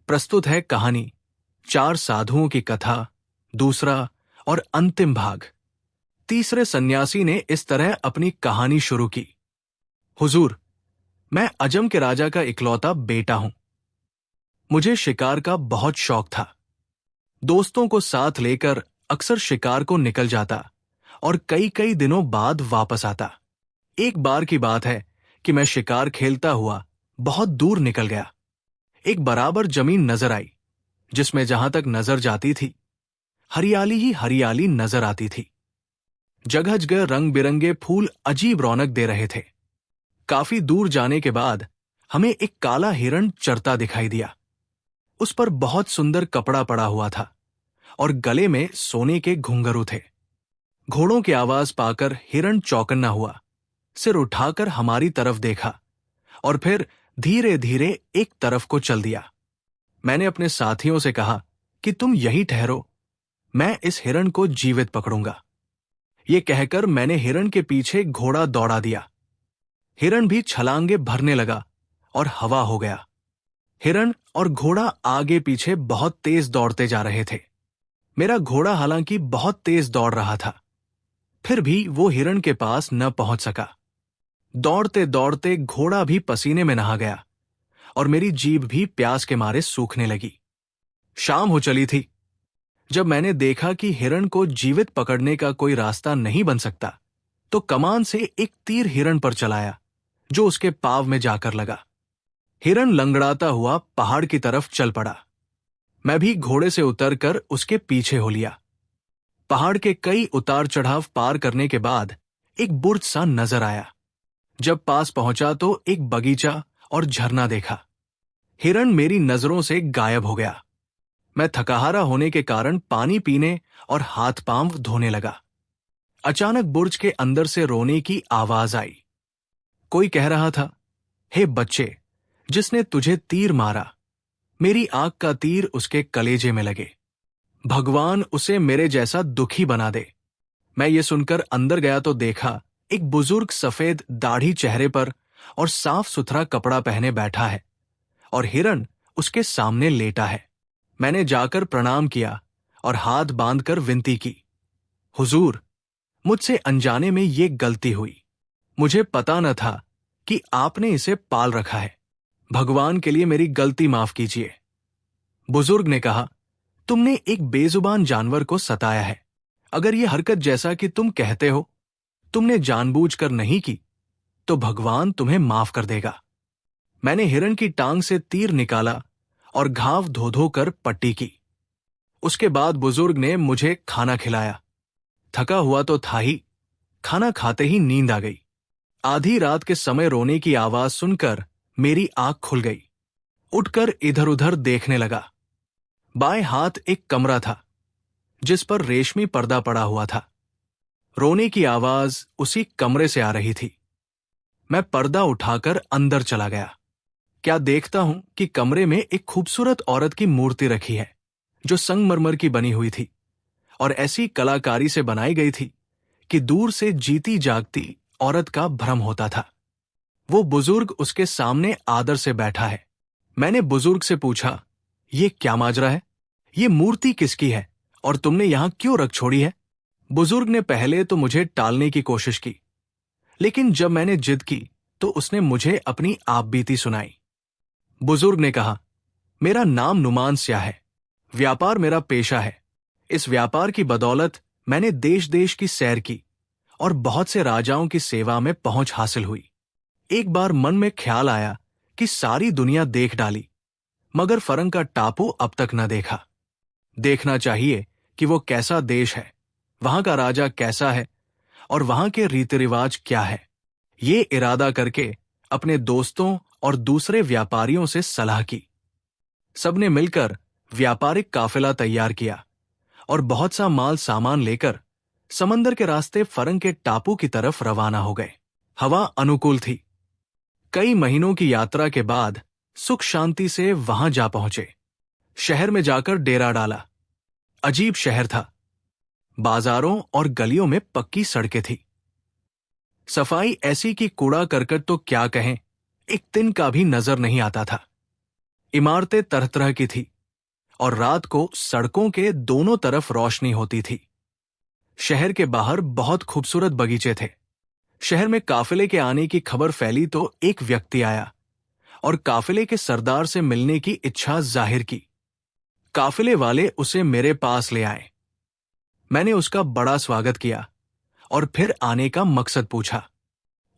प्रस्तुत है कहानी चार साधुओं की कथा, दूसरा और अंतिम भाग। तीसरे सन्यासी ने इस तरह अपनी कहानी शुरू की। हुजूर, मैं अजम के राजा का इकलौता बेटा हूं। मुझे शिकार का बहुत शौक था। दोस्तों को साथ लेकर अक्सर शिकार को निकल जाता और कई कई दिनों बाद वापस आता। एक बार की बात है कि मैं शिकार खेलता हुआ बहुत दूर निकल गया। एक बराबर जमीन नजर आई जिसमें जहां तक नजर जाती थी हरियाली ही हरियाली नजर आती थी। जगह जगह रंग बिरंगे फूल अजीब रौनक दे रहे थे। काफी दूर जाने के बाद हमें एक काला हिरण चरता दिखाई दिया। उस पर बहुत सुंदर कपड़ा पड़ा हुआ था और गले में सोने के घुंघरू थे। घोड़ों की आवाज पाकर हिरण चौकन्ना हुआ, सिर उठाकर हमारी तरफ देखा और फिर धीरे धीरे एक तरफ को चल दिया। मैंने अपने साथियों से कहा कि तुम यहीं ठहरो, मैं इस हिरण को जीवित पकड़ूंगा। ये कहकर मैंने हिरण के पीछे घोड़ा दौड़ा दिया। हिरण भी छलांगे भरने लगा और हवा हो गया। हिरण और घोड़ा आगे पीछे बहुत तेज दौड़ते जा रहे थे। मेरा घोड़ा हालांकि बहुत तेज दौड़ रहा था, फिर भी वो हिरण के पास न पहुंच सका। दौड़ते दौड़ते घोड़ा भी पसीने में नहा गया और मेरी जीभ भी प्यास के मारे सूखने लगी। शाम हो चली थी। जब मैंने देखा कि हिरण को जीवित पकड़ने का कोई रास्ता नहीं बन सकता, तो कमान से एक तीर हिरण पर चलाया जो उसके पांव में जाकर लगा। हिरण लंगड़ाता हुआ पहाड़ की तरफ चल पड़ा। मैं भी घोड़े से उतरकर उसके पीछे हो लिया। पहाड़ के कई उतार चढ़ाव पार करने के बाद एक बुर्ज सा नजर आया। जब पास पहुंचा तो एक बगीचा और झरना देखा। हिरण मेरी नजरों से गायब हो गया। मैं थकाहारा होने के कारण पानी पीने और हाथ पांव धोने लगा। अचानक बुर्ज के अंदर से रोने की आवाज आई। कोई कह रहा था, हे बच्चे, जिसने तुझे तीर मारा, मेरी आंख का तीर उसके कलेजे में लगे। भगवान उसे मेरे जैसा दुखी बना दे। मैं ये सुनकर अंदर गया तो देखा एक बुजुर्ग सफेद दाढ़ी चेहरे पर और साफ सुथरा कपड़ा पहने बैठा है और हिरण उसके सामने लेटा है। मैंने जाकर प्रणाम किया और हाथ बांधकर विनती की, हुजूर, मुझसे अनजाने में ये गलती हुई। मुझे पता न था कि आपने इसे पाल रखा है। भगवान के लिए मेरी गलती माफ कीजिए। बुजुर्ग ने कहा, तुमने एक बेजुबान जानवर को सताया है। अगर यह हरकत जैसा कि तुम कहते हो तुमने जानबूझकर नहीं की, तो भगवान तुम्हें माफ कर देगा। मैंने हिरण की टांग से तीर निकाला और घाव धो धो कर पट्टी की। उसके बाद बुजुर्ग ने मुझे खाना खिलाया। थका हुआ तो था ही, खाना खाते ही नींद आ गई। आधी रात के समय रोने की आवाज सुनकर मेरी आंख खुल गई। उठकर इधर उधर देखने लगा। बाएं हाथ एक कमरा था जिस पर रेशमी पर्दा पड़ा हुआ था। रोने की आवाज उसी कमरे से आ रही थी। मैं पर्दा उठाकर अंदर चला गया। क्या देखता हूं कि कमरे में एक खूबसूरत औरत की मूर्ति रखी है जो संगमरमर की बनी हुई थी और ऐसी कलाकारी से बनाई गई थी कि दूर से जीती जागती औरत का भ्रम होता था। वो बुजुर्ग उसके सामने आदर से बैठा है। मैंने बुजुर्ग से पूछा, ये क्या माजरा है? ये मूर्ति किसकी है और तुमने यहां क्यों रख छोड़ी है? बुजुर्ग ने पहले तो मुझे टालने की कोशिश की, लेकिन जब मैंने जिद की तो उसने मुझे अपनी आपबीती सुनाई। बुजुर्ग ने कहा, मेरा नाम नुमान स्याह है। व्यापार मेरा पेशा है। इस व्यापार की बदौलत मैंने देश देश की सैर की और बहुत से राजाओं की सेवा में पहुंच हासिल हुई। एक बार मन में ख्याल आया कि सारी दुनिया देख डाली, मगर फरंग का टापू अब तक न देखा। देखना चाहिए कि वो कैसा देश है, वहां का राजा कैसा है और वहां के रीति रिवाज क्या है। ये इरादा करके अपने दोस्तों और दूसरे व्यापारियों से सलाह की। सबने मिलकर व्यापारिक काफिला तैयार किया और बहुत सा माल सामान लेकर समंदर के रास्ते फरंग के टापू की तरफ रवाना हो गए। हवा अनुकूल थी। कई महीनों की यात्रा के बाद सुख शांति से वहां जा पहुंचे। शहर में जाकर डेरा डाला। अजीब शहर था। बाजारों और गलियों में पक्की सड़कें थी। सफाई ऐसी कि कूड़ा करकट तो क्या कहें, एक तिन का भी नजर नहीं आता था। इमारतें तरह तरह की थी और रात को सड़कों के दोनों तरफ रोशनी होती थी। शहर के बाहर बहुत खूबसूरत बगीचे थे। शहर में काफिले के आने की खबर फैली तो एक व्यक्ति आया और काफिले के सरदार से मिलने की इच्छा जाहिर की। काफिले वाले उसे मेरे पास ले आए। मैंने उसका बड़ा स्वागत किया और फिर आने का मकसद पूछा।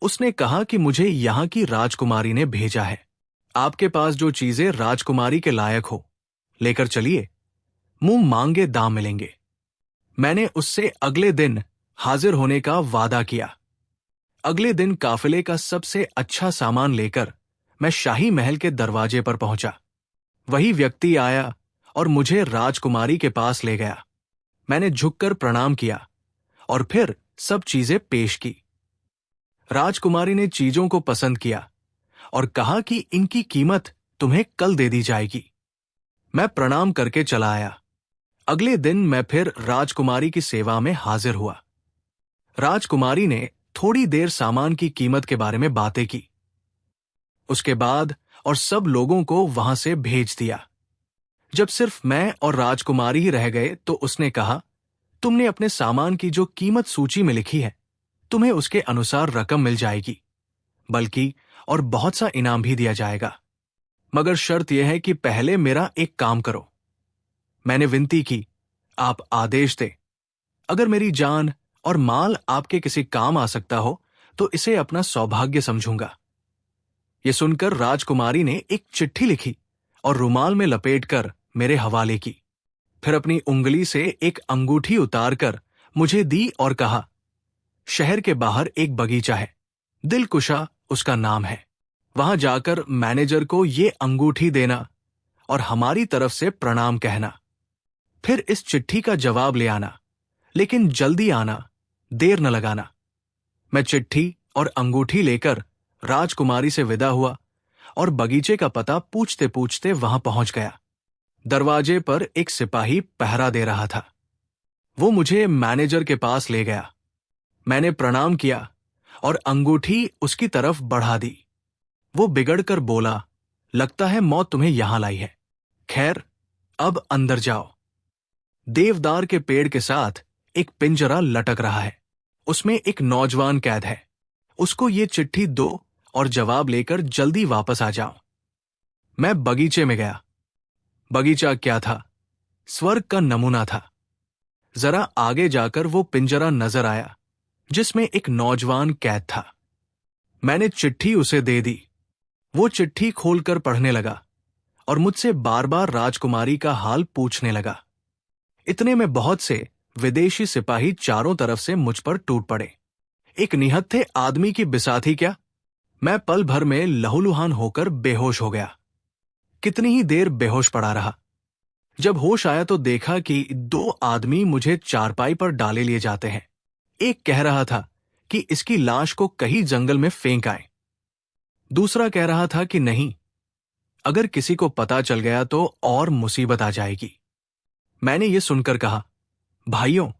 उसने कहा कि मुझे यहां की राजकुमारी ने भेजा है। आपके पास जो चीजें राजकुमारी के लायक हो लेकर चलिए, मुंह मांगे दाम मिलेंगे। मैंने उससे अगले दिन हाजिर होने का वादा किया। अगले दिन काफिले का सबसे अच्छा सामान लेकर मैं शाही महल के दरवाजे पर पहुंचा। वही व्यक्ति आया और मुझे राजकुमारी के पास ले गया। मैंने झुककर प्रणाम किया और फिर सब चीजें पेश की। राजकुमारी ने चीजों को पसंद किया और कहा कि इनकी कीमत तुम्हें कल दे दी जाएगी। मैं प्रणाम करके चला आया। अगले दिन मैं फिर राजकुमारी की सेवा में हाजिर हुआ। राजकुमारी ने थोड़ी देर सामान की कीमत के बारे में बातें की। उसके बाद और सब लोगों को वहां से भेज दिया। जब सिर्फ मैं और राजकुमारी ही रह गए तो उसने कहा, तुमने अपने सामान की जो कीमत सूची में लिखी है, तुम्हें उसके अनुसार रकम मिल जाएगी, बल्कि और बहुत सा इनाम भी दिया जाएगा। मगर शर्त यह है कि पहले मेरा एक काम करो। मैंने विनती की, आप आदेश दे। अगर मेरी जान और माल आपके किसी काम आ सकता हो तो इसे अपना सौभाग्य समझूंगा। यह सुनकर राजकुमारी ने एक चिट्ठी लिखी और रुमाल में लपेटकर मेरे हवाले की। फिर अपनी उंगली से एक अंगूठी उतारकर मुझे दी और कहा, शहर के बाहर एक बगीचा है, दिलकुशा उसका नाम है। वहां जाकर मैनेजर को ये अंगूठी देना और हमारी तरफ से प्रणाम कहना। फिर इस चिट्ठी का जवाब ले आना, लेकिन जल्दी आना, देर न लगाना। मैं चिट्ठी और अंगूठी लेकर राजकुमारी से विदा हुआ और बगीचे का पता पूछते पूछते वहां पहुंच गया। दरवाजे पर एक सिपाही पहरा दे रहा था। वो मुझे मैनेजर के पास ले गया। मैंने प्रणाम किया और अंगूठी उसकी तरफ बढ़ा दी। वो बिगड़कर बोला, लगता है मौत तुम्हें यहां लाई है। खैर, अब अंदर जाओ। देवदार के पेड़ के साथ एक पिंजरा लटक रहा है। उसमें एक नौजवान कैद है। उसको ये चिट्ठी दो और जवाब लेकर जल्दी वापस आ जाओ। मैं बगीचे में गया। बगीचा क्या था? स्वर्ग का नमूना था। जरा आगे जाकर वो पिंजरा नजर आया जिसमें एक नौजवान कैद था। मैंने चिट्ठी उसे दे दी। वो चिट्ठी खोलकर पढ़ने लगा और मुझसे बार बार राजकुमारी का हाल पूछने लगा। इतने में बहुत से विदेशी सिपाही चारों तरफ से मुझ पर टूट पड़े। एक निहत्थे आदमी की बिसाथी क्या? मैं पल भर में लहूलुहान होकर बेहोश हो गया। कितनी ही देर बेहोश पड़ा रहा। जब होश आया तो देखा कि दो आदमी मुझे चारपाई पर डाले लिए जाते हैं। एक कह रहा था कि इसकी लाश को कहीं जंगल में फेंक आए। दूसरा कह रहा था कि नहीं, अगर किसी को पता चल गया तो और मुसीबत आ जाएगी। मैंने ये सुनकर कहा, भाइयों,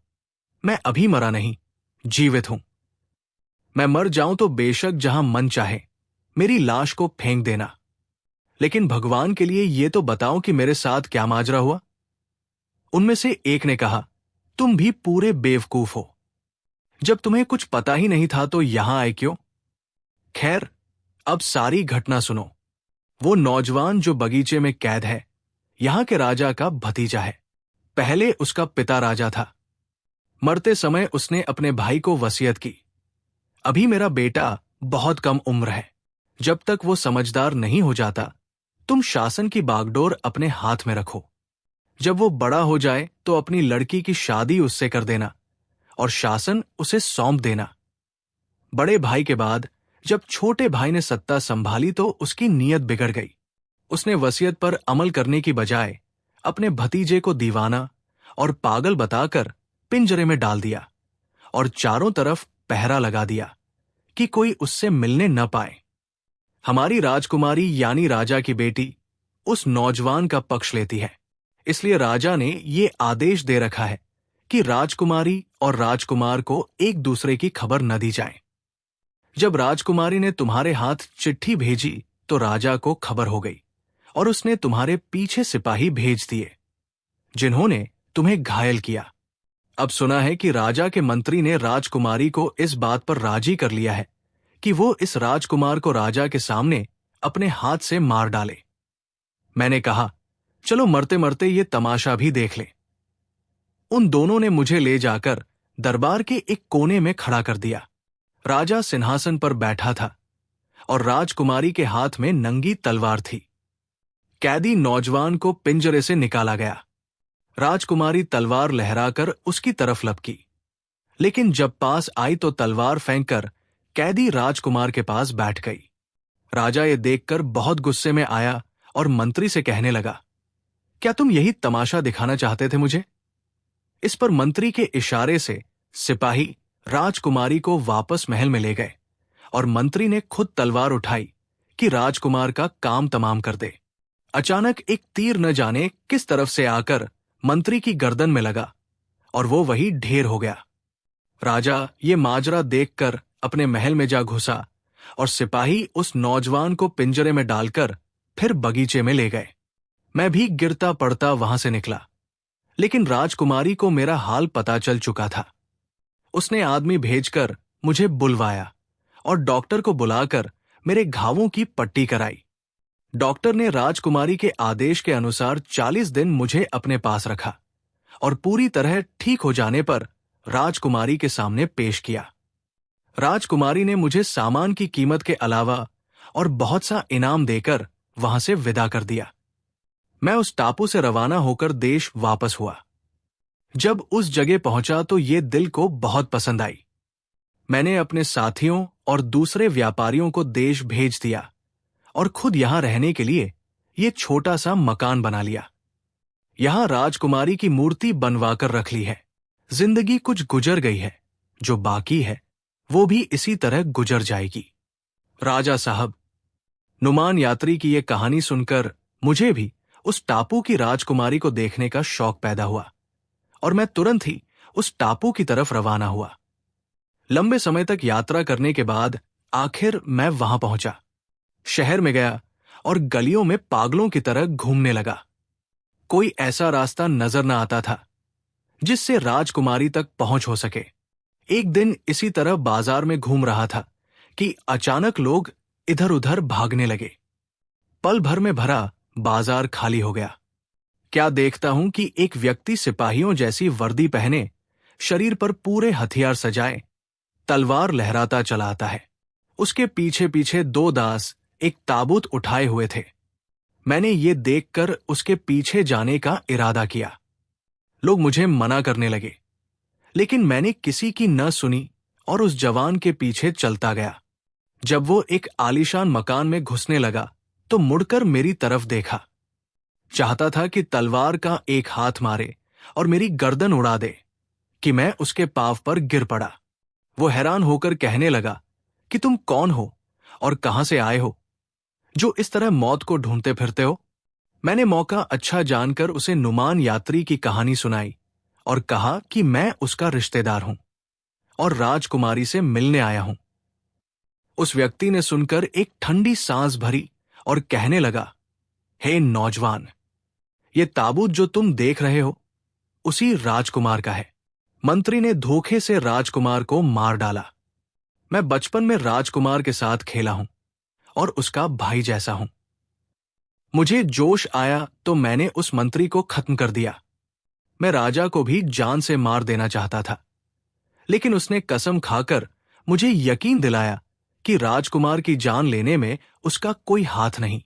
मैं अभी मरा नहीं, जीवित हूं। मैं मर जाऊं तो बेशक जहां मन चाहे मेरी लाश को फेंक देना, लेकिन भगवान के लिए ये तो बताओ कि मेरे साथ क्या माजरा हुआ। उनमें से एक ने कहा, तुम भी पूरे बेवकूफ हो। जब तुम्हें कुछ पता ही नहीं था तो यहां आए क्यों? खैर, अब सारी घटना सुनो। वो नौजवान जो बगीचे में कैद है, यहां के राजा का भतीजा है। पहले उसका पिता राजा था। मरते समय उसने अपने भाई को वसीयत की, अभी मेरा बेटा बहुत कम उम्र है। जब तक वो समझदार नहीं हो जाता, तुम शासन की बागडोर अपने हाथ में रखो। जब वो बड़ा हो जाए तो अपनी लड़की की शादी उससे कर देना और शासन उसे सौंप देना। बड़े भाई के बाद जब छोटे भाई ने सत्ता संभाली तो उसकी नीयत बिगड़ गई। उसने वसीयत पर अमल करने की बजाय अपने भतीजे को दीवाना और पागल बताकर पिंजरे में डाल दिया और चारों तरफ पहरा लगा दिया कि कोई उससे मिलने न पाए। हमारी राजकुमारी यानी राजा की बेटी उस नौजवान का पक्ष लेती है, इसलिए राजा ने ये आदेश दे रखा है कि राजकुमारी और राजकुमार को एक दूसरे की खबर न दी जाए। जब राजकुमारी ने तुम्हारे हाथ चिट्ठी भेजी तो राजा को खबर हो गई और उसने तुम्हारे पीछे सिपाही भेज दिए जिन्होंने तुम्हें घायल किया। अब सुना है कि राजा के मंत्री ने राजकुमारी को इस बात पर राजी कर लिया है कि वो इस राजकुमार को राजा के सामने अपने हाथ से मार डाले। मैंने कहा, चलो मरते मरते ये तमाशा भी देख ले। उन दोनों ने मुझे ले जाकर दरबार के एक कोने में खड़ा कर दिया। राजा सिंहासन पर बैठा था और राजकुमारी के हाथ में नंगी तलवार थी। कैदी नौजवान को पिंजरे से निकाला गया। राजकुमारी तलवार लहराकर उसकी तरफ लपकी, लेकिन जब पास आई तो तलवार फेंककर कैदी राजकुमार के पास बैठ गई। राजा ये देखकर बहुत गुस्से में आया और मंत्री से कहने लगा, क्या तुम यही तमाशा दिखाना चाहते थे मुझे? इस पर मंत्री के इशारे से सिपाही राजकुमारी को वापस महल में ले गए और मंत्री ने खुद तलवार उठाई कि राजकुमार का काम तमाम कर दे। अचानक एक तीर न जाने किस तरफ से आकर मंत्री की गर्दन में लगा और वो वही ढेर हो गया। राजा ये माजरा देखकर अपने महल में जा घुसा और सिपाही उस नौजवान को पिंजरे में डालकर फिर बगीचे में ले गए। मैं भी गिरता पड़ता वहां से निकला, लेकिन राजकुमारी को मेरा हाल पता चल चुका था। उसने आदमी भेजकर मुझे बुलवाया और डॉक्टर को बुलाकर मेरे घावों की पट्टी कराई। डॉक्टर ने राजकुमारी के आदेश के अनुसार 40 दिन मुझे अपने पास रखा और पूरी तरह ठीक हो जाने पर राजकुमारी के सामने पेश किया। राजकुमारी ने मुझे सामान की कीमत के अलावा और बहुत सा इनाम देकर वहां से विदा कर दिया। मैं उस टापू से रवाना होकर देश वापस हुआ। जब उस जगह पहुंचा तो ये दिल को बहुत पसंद आई। मैंने अपने साथियों और दूसरे व्यापारियों को देश भेज दिया और खुद यहां रहने के लिए ये छोटा सा मकान बना लिया। यहां राजकुमारी की मूर्ति बनवाकर रख ली है। जिंदगी कुछ गुजर गई है, जो बाकी है वो भी इसी तरह गुजर जाएगी। राजा साहब, नुमान यात्री की ये कहानी सुनकर मुझे भी उस टापू की राजकुमारी को देखने का शौक पैदा हुआ और मैं तुरंत ही उस टापू की तरफ रवाना हुआ। लंबे समय तक यात्रा करने के बाद आखिर मैं वहां पहुंचा। शहर में गया और गलियों में पागलों की तरह घूमने लगा। कोई ऐसा रास्ता नजर न आता था जिससे राजकुमारी तक पहुंच हो सके। एक दिन इसी तरह बाजार में घूम रहा था कि अचानक लोग इधर उधर भागने लगे। पल भर में भरा बाजार खाली हो गया। क्या देखता हूं कि एक व्यक्ति सिपाहियों जैसी वर्दी पहने, शरीर पर पूरे हथियार सजाए, तलवार लहराता चला आता है। उसके पीछे पीछे 2 दास एक ताबूत उठाए हुए थे। मैंने ये देखकर उसके पीछे जाने का इरादा किया। लोग मुझे मना करने लगे, लेकिन मैंने किसी की न सुनी और उस जवान के पीछे चलता गया। जब वो एक आलीशान मकान में घुसने लगा तो मुड़कर मेरी तरफ देखा। चाहता था कि तलवार का एक हाथ मारे और मेरी गर्दन उड़ा दे कि मैं उसके पांव पर गिर पड़ा। वो हैरान होकर कहने लगा कि तुम कौन हो और कहां से आए हो, जो इस तरह मौत को ढूंढते फिरते हो। मैंने मौका अच्छा जानकर उसे नुमान यात्री की कहानी सुनाई और कहा कि मैं उसका रिश्तेदार हूं और राजकुमारी से मिलने आया हूं। उस व्यक्ति ने सुनकर एक ठंडी सांस भरी और कहने लगा, हे नौजवान, ये ताबूत जो तुम देख रहे हो उसी राजकुमार का है। मंत्री ने धोखे से राजकुमार को मार डाला। मैं बचपन में राजकुमार के साथ खेला हूं और उसका भाई जैसा हूं। मुझे जोश आया तो मैंने उस मंत्री को खत्म कर दिया। मैं राजा को भी जान से मार देना चाहता था, लेकिन उसने कसम खाकर मुझे यकीन दिलाया कि राजकुमार की जान लेने में उसका कोई हाथ नहीं।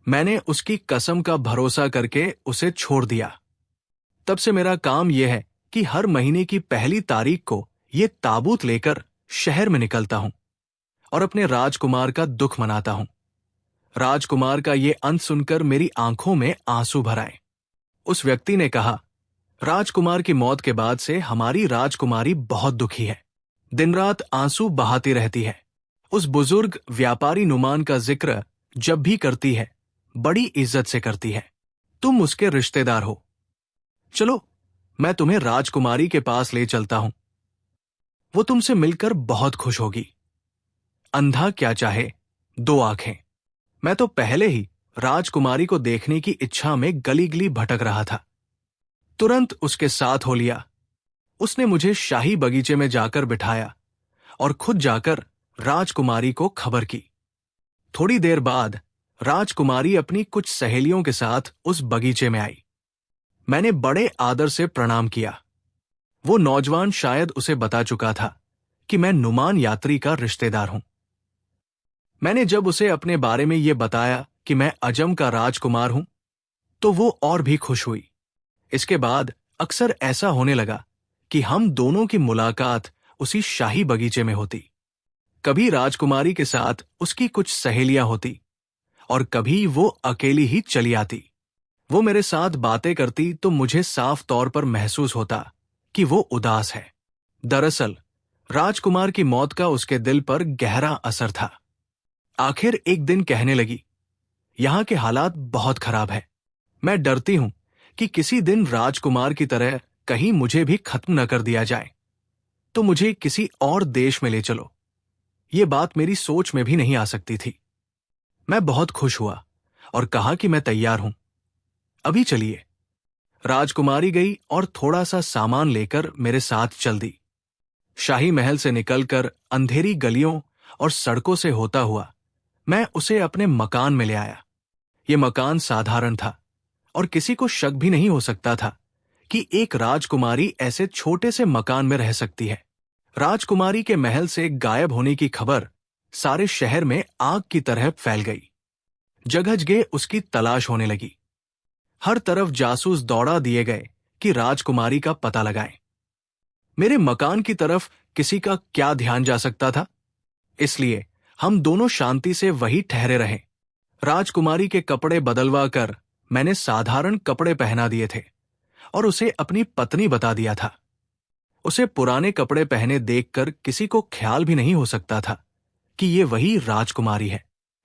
मैंने उसकी कसम का भरोसा करके उसे छोड़ दिया। तब से मेरा काम यह है कि हर महीने की पहली तारीख को ये ताबूत लेकर शहर में निकलता हूं और अपने राजकुमार का दुख मनाता हूं। राजकुमार का ये अंत सुनकर मेरी आंखों में आंसू भर आए। उस व्यक्ति ने कहा, राजकुमार की मौत के बाद से हमारी राजकुमारी बहुत दुखी है, दिन रात आंसू बहाती रहती है। उस बुजुर्ग व्यापारी नुमान का जिक्र जब भी करती है बड़ी इज्जत से करती है। तुम उसके रिश्तेदार हो। चलो, मैं तुम्हें राजकुमारी के पास ले चलता हूं। वो तुमसे मिलकर बहुत खुश होगी। अंधा क्या चाहे, 2 आंखें। मैं तो पहले ही राजकुमारी को देखने की इच्छा में गली गली भटक रहा था। तुरंत उसके साथ हो लिया। उसने मुझे शाही बगीचे में जाकर बिठाया और खुद जाकर राजकुमारी को खबर की। थोड़ी देर बाद राजकुमारी अपनी कुछ सहेलियों के साथ उस बगीचे में आई। मैंने बड़े आदर से प्रणाम किया। वो नौजवान शायद उसे बता चुका था कि मैं नुमान यात्री का रिश्तेदार हूं। मैंने जब उसे अपने बारे में ये बताया कि मैं अजम का राजकुमार हूं, तो वो और भी खुश हुई। इसके बाद अक्सर ऐसा होने लगा कि हम दोनों की मुलाकात उसी शाही बगीचे में होती। कभी राजकुमारी के साथ उसकी कुछ सहेलियां होती और कभी वो अकेली ही चली आती। वो मेरे साथ बातें करती तो मुझे साफ तौर पर महसूस होता कि वो उदास है। दरअसल राजकुमार की मौत का उसके दिल पर गहरा असर था। आखिर एक दिन कहने लगी, यहां के हालात बहुत खराब है। मैं डरती हूं कि किसी दिन राजकुमार की तरह कहीं मुझे भी खत्म न कर दिया जाए, तो मुझे किसी और देश में ले चलो। ये बात मेरी सोच में भी नहीं आ सकती थी। मैं बहुत खुश हुआ और कहा कि मैं तैयार हूं, अभी चलिए। राजकुमारी गई और थोड़ा सा सामान लेकर मेरे साथ चल दी। शाही महल से निकलकर अंधेरी गलियों और सड़कों से होता हुआ मैं उसे अपने मकान में ले आया। ये मकान साधारण था और किसी को शक भी नहीं हो सकता था कि एक राजकुमारी ऐसे छोटे से मकान में रह सकती है। राजकुमारी के महल से गायब होने की खबर सारे शहर में आग की तरह फैल गई। जगह जगह उसकी तलाश होने लगी। हर तरफ जासूस दौड़ा दिए गए कि राजकुमारी का पता लगाएं। मेरे मकान की तरफ किसी का क्या ध्यान जा सकता था, इसलिए हम दोनों शांति से वही ठहरे रहे। राजकुमारी के कपड़े बदलवा कर मैंने साधारण कपड़े पहना दिए थे और उसे अपनी पत्नी बता दिया था। उसे पुराने कपड़े पहने देखकर किसी को ख्याल भी नहीं हो सकता था कि ये वही राजकुमारी है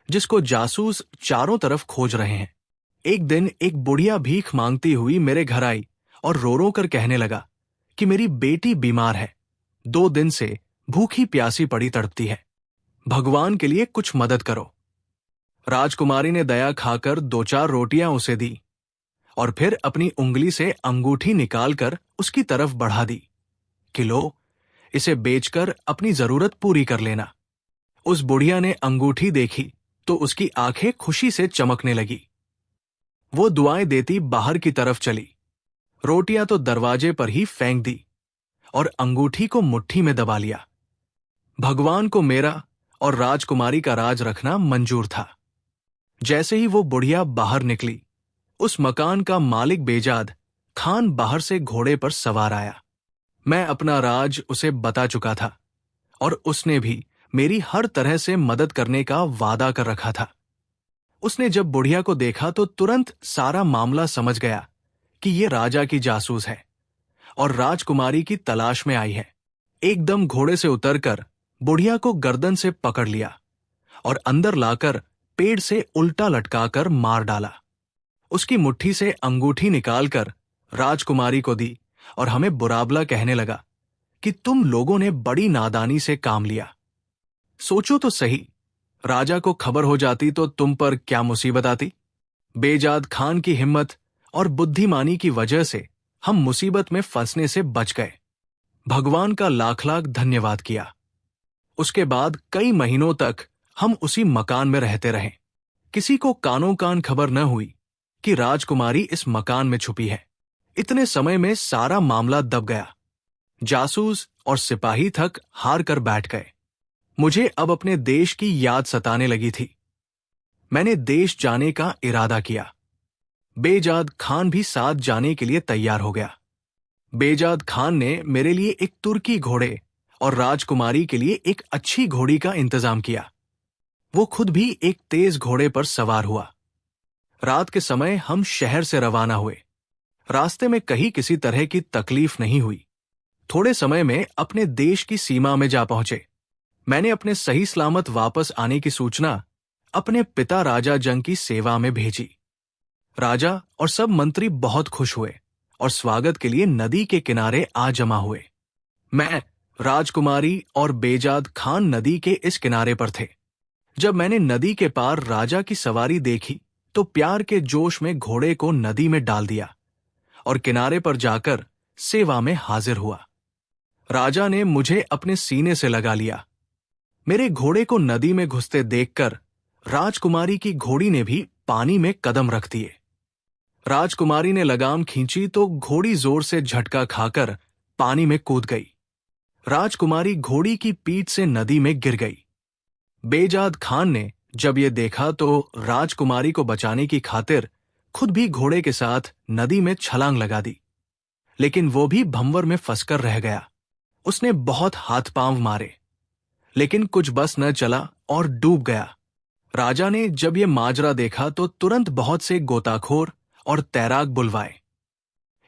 जिसको जासूस चारों तरफ खोज रहे हैं। एक दिन एक बुढ़िया भीख मांगती हुई मेरे घर आई और रो रो कर कहने लगा कि मेरी बेटी बीमार है, 2 दिन से भूखी प्यासी पड़ी तड़पती है, भगवान के लिए कुछ मदद करो। राजकुमारी ने दया खाकर 2-4 रोटियां उसे दी और फिर अपनी उंगली से अंगूठी निकालकर उसकी तरफ बढ़ा दी कि लो, इसे बेचकर अपनी जरूरत पूरी कर लेना। उस बुढ़िया ने अंगूठी देखी तो उसकी आंखें खुशी से चमकने लगी। वो दुआएं देती बाहर की तरफ चली, रोटियां तो दरवाजे पर ही फेंक दी और अंगूठी को मुट्ठी में दबा लिया। भगवान को मेरा और राजकुमारी का राज रखना मंजूर था। जैसे ही वो बुढ़िया बाहर निकली, उस मकान का मालिक बेजाद खान बाहर से घोड़े पर सवार आया। मैं अपना राज उसे बता चुका था और उसने भी मेरी हर तरह से मदद करने का वादा कर रखा था। उसने जब बुढ़िया को देखा तो तुरंत सारा मामला समझ गया कि ये राजा की जासूस है और राजकुमारी की तलाश में आई है। एकदम घोड़े से उतरकर बुढ़िया को गर्दन से पकड़ लिया और अंदर लाकर पेड़ से उल्टा लटकाकर मार डाला। उसकी मुट्ठी से अंगूठी निकालकर राजकुमारी को दी और हमें बुराबला कहने लगा कि तुम लोगों ने बड़ी नादानी से काम लिया। सोचो तो सही, राजा को खबर हो जाती तो तुम पर क्या मुसीबत आती। बेजाद खान की हिम्मत और बुद्धिमानी की वजह से हम मुसीबत में फंसने से बच गए। भगवान का लाख लाख धन्यवाद किया। उसके बाद कई महीनों तक हम उसी मकान में रहते रहे। किसी को कानों कान खबर न हुई कि राजकुमारी इस मकान में छुपी है। इतने समय में सारा मामला दब गया। जासूस और सिपाही थक हार कर बैठ गए। मुझे अब अपने देश की याद सताने लगी थी। मैंने देश जाने का इरादा किया। बेजाद खान भी साथ जाने के लिए तैयार हो गया। बेजाद खान ने मेरे लिए एक तुर्की घोड़े और राजकुमारी के लिए एक अच्छी घोड़ी का इंतजाम किया। वो खुद भी एक तेज घोड़े पर सवार हुआ। रात के समय हम शहर से रवाना हुए। रास्ते में कहीं किसी तरह की तकलीफ नहीं हुई। थोड़े समय में अपने देश की सीमा में जा पहुंचे। मैंने अपने सही सलामत वापस आने की सूचना अपने पिता राजा जंग की सेवा में भेजी। राजा और सब मंत्री बहुत खुश हुए और स्वागत के लिए नदी के किनारे आ जमा हुए। मैं, राजकुमारी और बेजाद खान नदी के इस किनारे पर थे। जब मैंने नदी के पार राजा की सवारी देखी तो प्यार के जोश में घोड़े को नदी में डाल दिया और किनारे पर जाकर सेवा में हाजिर हुआ। राजा ने मुझे अपने सीने से लगा लिया। मेरे घोड़े को नदी में घुसते देखकर राजकुमारी की घोड़ी ने भी पानी में कदम रख दिए। राजकुमारी ने लगाम खींची तो घोड़ी जोर से झटका खाकर पानी में कूद गई। राजकुमारी घोड़ी की पीठ से नदी में गिर गई। बेजाद खान ने जब ये देखा तो राजकुमारी को बचाने की खातिर खुद भी घोड़े के साथ नदी में छलांग लगा दी, लेकिन वो भी भंवर में फंसकर रह गया। उसने बहुत हाथ पांव मारे, लेकिन कुछ बस न चला और डूब गया। राजा ने जब ये माजरा देखा तो तुरंत बहुत से गोताखोर और तैराक बुलवाए।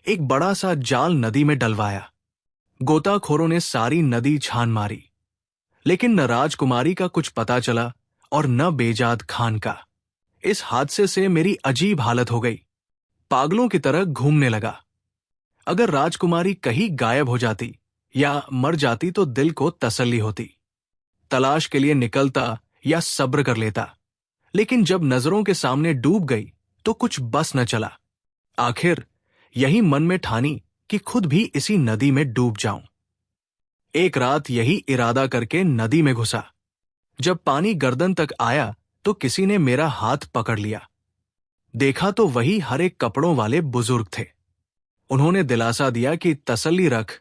एक बड़ा सा जाल नदी में डलवाया। गोताखोरों ने सारी नदी छान मारी, लेकिन न राजकुमारी का कुछ पता चला और न बेजाद खान का। इस हादसे से मेरी अजीब हालत हो गई। पागलों की तरह घूमने लगा। अगर राजकुमारी कहीं गायब हो जाती या मर जाती तो दिल को तसल्ली होती। तलाश के लिए निकलता या सब्र कर लेता, लेकिन जब नजरों के सामने डूब गई तो कुछ बस न चला। आखिर यही मन में ठानी कि खुद भी इसी नदी में डूब जाऊं। एक रात यही इरादा करके नदी में घुसा। जब पानी गर्दन तक आया तो किसी ने मेरा हाथ पकड़ लिया। देखा तो वही हरे कपड़ों वाले बुजुर्ग थे। उन्होंने दिलासा दिया कि तसल्ली रख,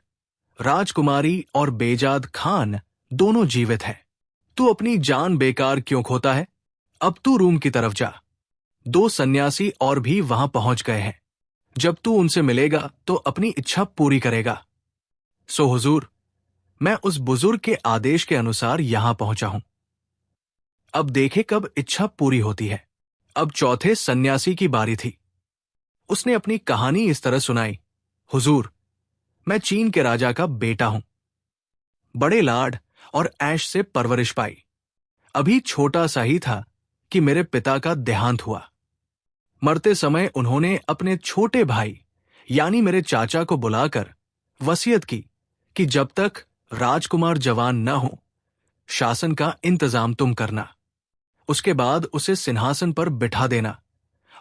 राजकुमारी और बेजाद खान दोनों जीवित हैं। तू अपनी जान बेकार क्यों खोता है? अब तू रूम की तरफ जा। 2 सन्यासी और भी वहां पहुंच गए हैं। जब तू उनसे मिलेगा तो अपनी इच्छा पूरी करेगा। सो हुजूर, मैं उस बुजुर्ग के आदेश के अनुसार यहां पहुंचा हूं। अब देखे कब इच्छा पूरी होती है। अब चौथे सन्यासी की बारी थी। उसने अपनी कहानी इस तरह सुनाई। हुजूर, मैं चीन के राजा का बेटा हूं। बड़े लाड और ऐश से परवरिश पाई। अभी छोटा सा ही था कि मेरे पिता का देहांत हुआ। मरते समय उन्होंने अपने छोटे भाई यानी मेरे चाचा को बुलाकर वसीयत की कि जब तक राजकुमार जवान न हो, शासन का इंतजाम तुम करना। उसके बाद उसे सिंहासन पर बिठा देना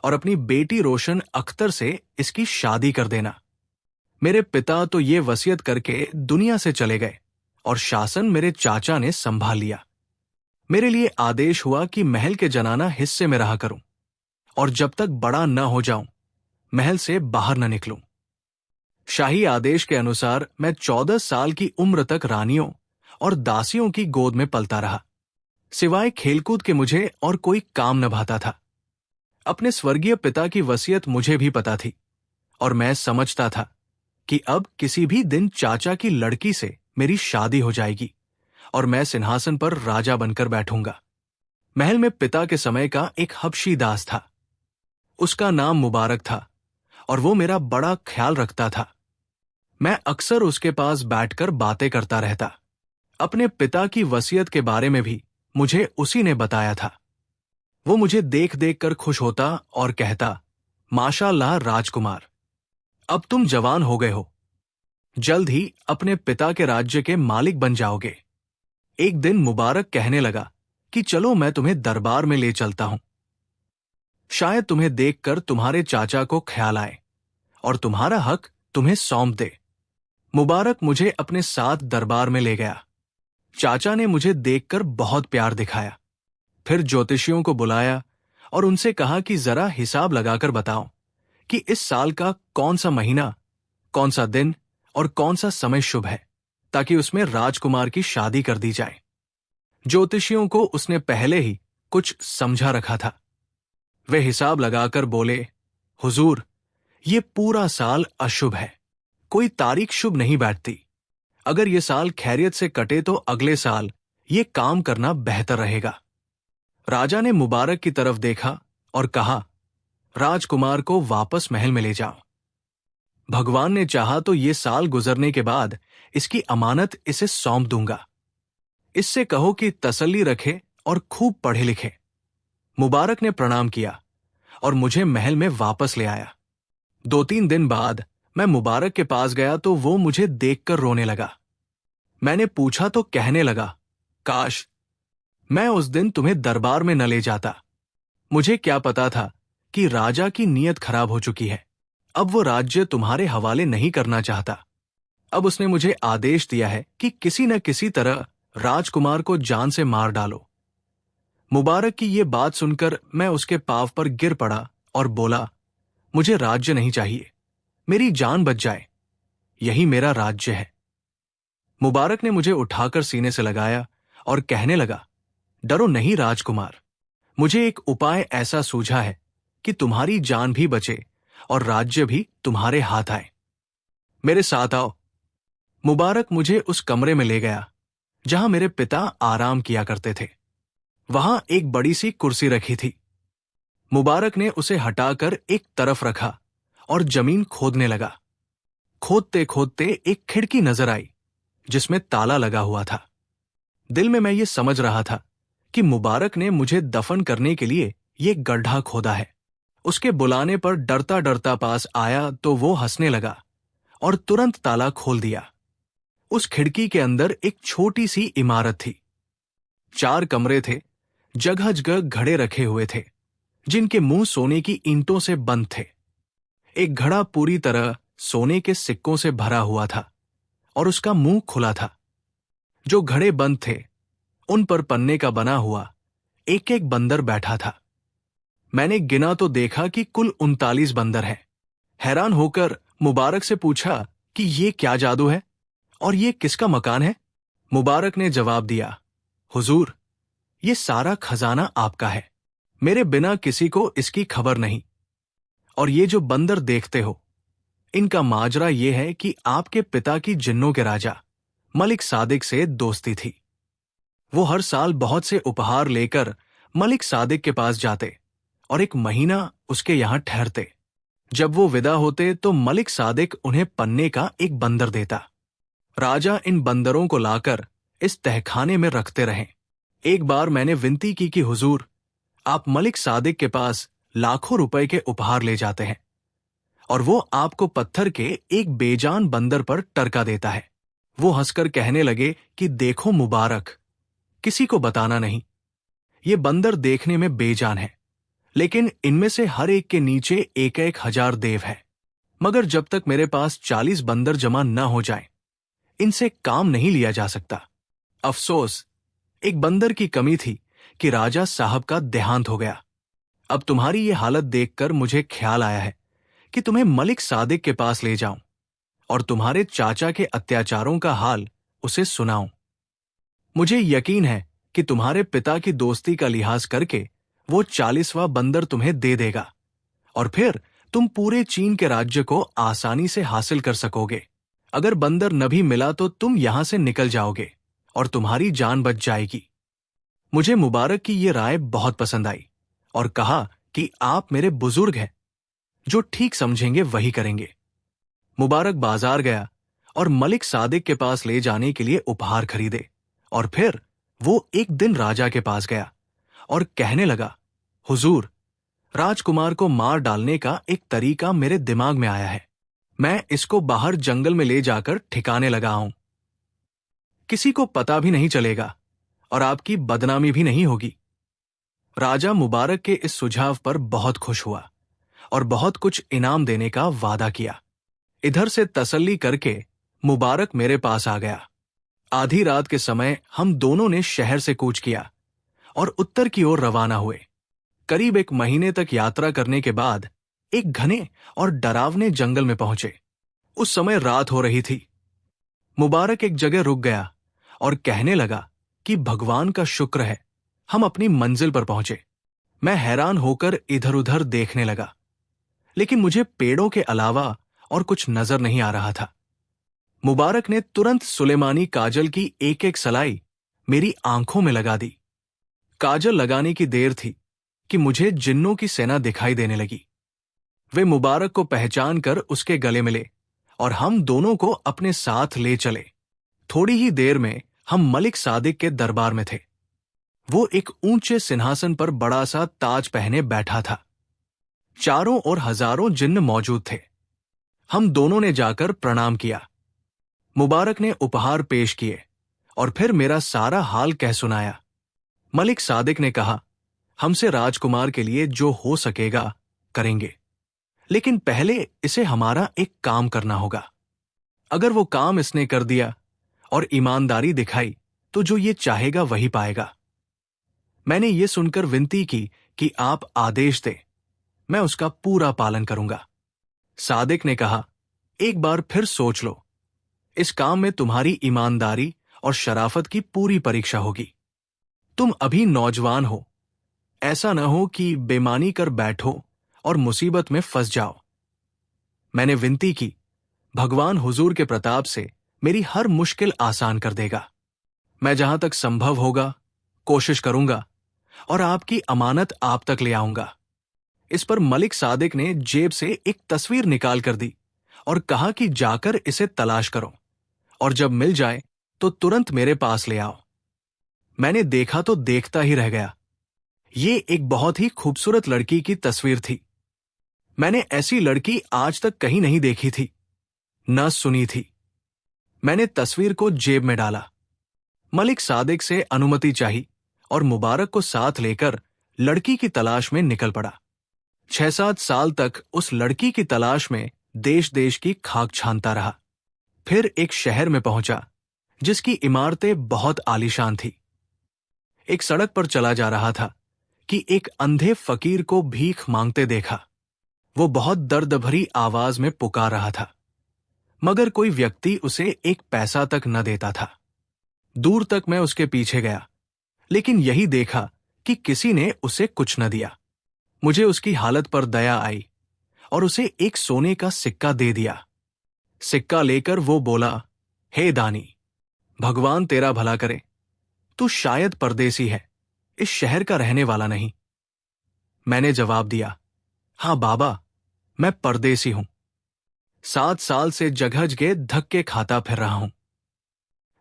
और अपनी बेटी रोशन अख्तर से इसकी शादी कर देना। मेरे पिता तो ये वसीयत करके दुनिया से चले गए और शासन मेरे चाचा ने संभाल लिया। मेरे लिए आदेश हुआ कि महल के जनाना हिस्से में रहा करूं और जब तक बड़ा न हो जाऊं, महल से बाहर न निकलूं। शाही आदेश के अनुसार मैं 14 साल की उम्र तक रानियों और दासियों की गोद में पलता रहा। सिवाय खेलकूद के मुझे और कोई काम न भाता था। अपने स्वर्गीय पिता की वसीयत मुझे भी पता थी और मैं समझता था कि अब किसी भी दिन चाचा की लड़की से मेरी शादी हो जाएगी और मैं सिंहासन पर राजा बनकर बैठूंगा। महल में पिता के समय का एक हबशी दास था। उसका नाम मुबारक था और वो मेरा बड़ा ख्याल रखता था। मैं अक्सर उसके पास बैठकर बातें करता रहता। अपने पिता की वसीयत के बारे में भी मुझे उसी ने बताया था। वो मुझे देख देख कर खुश होता और कहता, माशाअल्लाह राजकुमार, अब तुम जवान हो गए हो। जल्द ही अपने पिता के राज्य के मालिक बन जाओगे। एक दिन मुबारक कहने लगा कि चलो मैं तुम्हें दरबार में ले चलता हूं। शायद तुम्हें देखकर तुम्हारे चाचा को ख्याल आए और तुम्हारा हक तुम्हें सौंप दे। मुबारक मुझे अपने साथ दरबार में ले गया। चाचा ने मुझे देखकर बहुत प्यार दिखाया। फिर ज्योतिषियों को बुलाया और उनसे कहा कि जरा हिसाब लगाकर बताओ कि इस साल का कौन सा महीना, कौन सा दिन और कौन सा समय शुभ है, ताकि उसमें राजकुमार की शादी कर दी जाए। ज्योतिषियों को उसने पहले ही कुछ समझा रखा था। वे हिसाब लगाकर बोले, हुजूर, ये पूरा साल अशुभ है, कोई तारीख शुभ नहीं बैठती। अगर ये साल खैरियत से कटे तो अगले साल ये काम करना बेहतर रहेगा। राजा ने मुबारक की तरफ देखा और कहा, राजकुमार को वापस महल में ले जाओ। भगवान ने चाहा तो ये साल गुजरने के बाद इसकी अमानत इसे सौंप दूंगा। इससे कहो कि तसल्ली रखे और खूब पढ़े लिखे। मुबारक ने प्रणाम किया और मुझे महल में वापस ले आया। 2-3 दिन बाद मैं मुबारक के पास गया तो वो मुझे देखकर रोने लगा। मैंने पूछा तो कहने लगा, काश मैं उस दिन तुम्हें दरबार में न ले जाता। मुझे क्या पता था कि राजा की नीयत खराब हो चुकी है। अब वो राज्य तुम्हारे हवाले नहीं करना चाहता। अब उसने मुझे आदेश दिया है कि किसी न किसी तरह राजकुमार को जान से मार डालो। मुबारक की ये बात सुनकर मैं उसके पांव पर गिर पड़ा और बोला, मुझे राज्य नहीं चाहिए, मेरी जान बच जाए, यही मेरा राज्य है। मुबारक ने मुझे उठाकर सीने से लगाया और कहने लगा, डरो नहीं राजकुमार, मुझे एक उपाय ऐसा सूझा है कि तुम्हारी जान भी बचे और राज्य भी तुम्हारे हाथ आए। मेरे साथ आओ। मुबारक मुझे उस कमरे में ले गया जहां मेरे पिता आराम किया करते थे। वहां एक बड़ी सी कुर्सी रखी थी। मुबारक ने उसे हटाकर एक तरफ रखा और जमीन खोदने लगा। खोदते खोदते एक खिड़की नजर आई जिसमें ताला लगा हुआ था। दिल में मैं ये समझ रहा था कि मुबारक ने मुझे दफन करने के लिए ये गड्ढा खोदा है। उसके बुलाने पर डरता डरता पास आया तो वो हंसने लगा और तुरंत ताला खोल दिया। उस खिड़की के अंदर एक छोटी सी इमारत थी। 4 कमरे थे, जगह जगह घड़े रखे हुए थे जिनके मुंह सोने की ईंटों से बंद थे। एक घड़ा पूरी तरह सोने के सिक्कों से भरा हुआ था और उसका मुंह खुला था। जो घड़े बंद थे उन पर पन्ने का बना हुआ एक एक बंदर बैठा था। मैंने गिना तो देखा कि कुल 39 बंदर हैं। हैरान होकर मुबारक से पूछा कि ये क्या जादू है और ये किसका मकान है। मुबारक ने जवाब दिया, हुजूर, ये सारा खजाना आपका है, मेरे बिना किसी को इसकी खबर नहीं। और ये जो बंदर देखते हो, इनका माजरा ये है कि आपके पिता की जिन्नों के राजा मलिक सादिक से दोस्ती थी। वो हर साल बहुत से उपहार लेकर मलिक सादिक के पास जाते और 1 महीना उसके यहां ठहरते। जब वो विदा होते तो मलिक सादिक उन्हें पन्ने का एक बंदर देता। राजा इन बंदरों को लाकर इस तहखाने में रखते रहे। एक बार मैंने विनती की कि हुजूर, आप मलिक सादिक के पास लाखों रुपए के उपहार ले जाते हैं और वो आपको पत्थर के एक बेजान बंदर पर टरका देता है। वो हंसकर कहने लगे कि देखो मुबारक, किसी को बताना नहीं। ये बंदर देखने में बेजान है, लेकिन इनमें से हर एक के नीचे 1-1 हजार देव है। मगर जब तक मेरे पास 40 बंदर जमा न हो जाएं, इनसे काम नहीं लिया जा सकता। अफसोस, एक बंदर की कमी थी कि राजा साहब का देहांत हो गया। अब तुम्हारी ये हालत देखकर मुझे ख्याल आया है कि तुम्हें मलिक सादिक के पास ले जाऊं और तुम्हारे चाचा के अत्याचारों का हाल उसे सुनाऊं। मुझे यकीन है कि तुम्हारे पिता की दोस्ती का लिहाज करके वो 40वां बंदर तुम्हें दे देगा और फिर तुम पूरे चीन के राज्य को आसानी से हासिल कर सकोगे। अगर बंदर न भी मिला तो तुम यहां से निकल जाओगे और तुम्हारी जान बच जाएगी। मुझे मुबारक की ये राय बहुत पसंद आई और कहा कि आप मेरे बुजुर्ग हैं, जो ठीक समझेंगे वही करेंगे। मुबारक बाजार गया और मलिक सादिक के पास ले जाने के लिए उपहार खरीदे और फिर वो एक दिन राजा के पास गया और कहने लगा, हुजूर, राजकुमार को मार डालने का एक तरीका मेरे दिमाग में आया है। मैं इसको बाहर जंगल में ले जाकर ठिकाने लगा हूं। किसी को पता भी नहीं चलेगा और आपकी बदनामी भी नहीं होगी। राजा मुबारक के इस सुझाव पर बहुत खुश हुआ और बहुत कुछ इनाम देने का वादा किया। इधर से तसल्ली करके मुबारक मेरे पास आ गया। आधी रात के समय हम दोनों ने शहर से कूच किया और उत्तर की ओर रवाना हुए। करीब 1 महीने तक यात्रा करने के बाद एक घने और डरावने जंगल में पहुंचे। उस समय रात हो रही थी। मुबारक एक जगह रुक गया और कहने लगा कि भगवान का शुक्र है, हम अपनी मंजिल पर पहुंचे। मैं हैरान होकर इधर उधर देखने लगा, लेकिन मुझे पेड़ों के अलावा और कुछ नजर नहीं आ रहा था। मुबारक ने तुरंत सुलेमानी काजल की एक एक सलाई मेरी आंखों में लगा दी। काजल लगाने की देर थी कि मुझे जिन्नों की सेना दिखाई देने लगी। वे मुबारक को पहचान कर उसके गले मिले और हम दोनों को अपने साथ ले चले। थोड़ी ही देर में हम मलिक सादिक के दरबार में थे। वो एक ऊंचे सिंहासन पर बड़ा सा ताज पहने बैठा था। चारों ओर हजारों जिन्न मौजूद थे। हम दोनों ने जाकर प्रणाम किया। मुबारक ने उपहार पेश किए और फिर मेरा सारा हाल कह सुनाया। मलिक सादिक ने कहा, हमसे राजकुमार के लिए जो हो सकेगा करेंगे, लेकिन पहले इसे हमारा एक काम करना होगा। अगर वो काम इसने कर दिया और ईमानदारी दिखाई तो जो ये चाहेगा वही पाएगा। मैंने ये सुनकर विनती की कि आप आदेश दें, मैं उसका पूरा पालन करूंगा। सादिक ने कहा, एक बार फिर सोच लो, इस काम में तुम्हारी ईमानदारी और शराफत की पूरी परीक्षा होगी। तुम अभी नौजवान हो, ऐसा न हो कि बेईमानी कर बैठो और मुसीबत में फंस जाओ। मैंने विनती की, भगवान हुजूर के प्रताप से मेरी हर मुश्किल आसान कर देगा। मैं जहां तक संभव होगा कोशिश करूंगा और आपकी अमानत आप तक ले आऊंगा। इस पर मलिक सादिक ने जेब से एक तस्वीर निकाल कर दी और कहा कि जाकर इसे तलाश करो और जब मिल जाए तो तुरंत मेरे पास ले आओ। मैंने देखा तो देखता ही रह गया। ये एक बहुत ही खूबसूरत लड़की की तस्वीर थी। मैंने ऐसी लड़की आज तक कहीं नहीं देखी थी, न सुनी थी। मैंने तस्वीर को जेब में डाला, मलिक सादिक से अनुमति चाही और मुबारक को साथ लेकर लड़की की तलाश में निकल पड़ा। 6-7 साल तक उस लड़की की तलाश में देश देश की खाक छानता रहा। फिर एक शहर में पहुंचा जिसकी इमारतें बहुत आलीशान थी। एक सड़क पर चला जा रहा था कि एक अंधे फकीर को भीख मांगते देखा। वो बहुत दर्द भरी आवाज में पुकार रहा था, मगर कोई व्यक्ति उसे एक पैसा तक न देता था। दूर तक मैं उसके पीछे गया, लेकिन यही देखा कि किसी ने उसे कुछ न दिया। मुझे उसकी हालत पर दया आई और उसे एक सोने का सिक्का दे दिया। सिक्का लेकर वो बोला, हे दानी, भगवान तेरा भला करे, तू शायद परदेसी है, इस शहर का रहने वाला नहीं। मैंने जवाब दिया, हाँ बाबा, मैं परदेसी हूं। 7 साल से जगह जगह धक्के खाता फिर रहा हूं।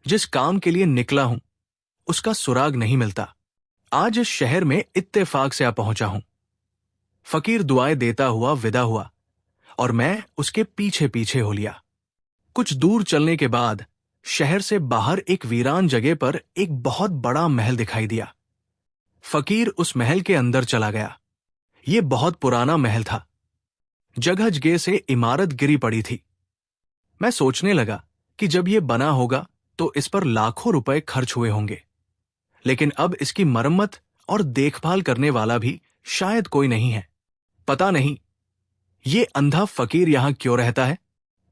जिस काम के लिए निकला हूं उसका सुराग नहीं मिलता। आज इस शहर में इत्तेफाक से आ पहुंचा हूं। फकीर दुआएं देता हुआ विदा हुआ और मैं उसके पीछे पीछे हो लिया। कुछ दूर चलने के बाद शहर से बाहर एक वीरान जगह पर एक बहुत बड़ा महल दिखाई दिया। फकीर उस महल के अंदर चला गया। यह बहुत पुराना महल था। जगह जगह से इमारत गिरी पड़ी थी। मैं सोचने लगा कि जब यह बना होगा तो इस पर लाखों रुपए खर्च हुए होंगे, लेकिन अब इसकी मरम्मत और देखभाल करने वाला भी शायद कोई नहीं है। पता नहीं ये अंधा फकीर यहां क्यों रहता है।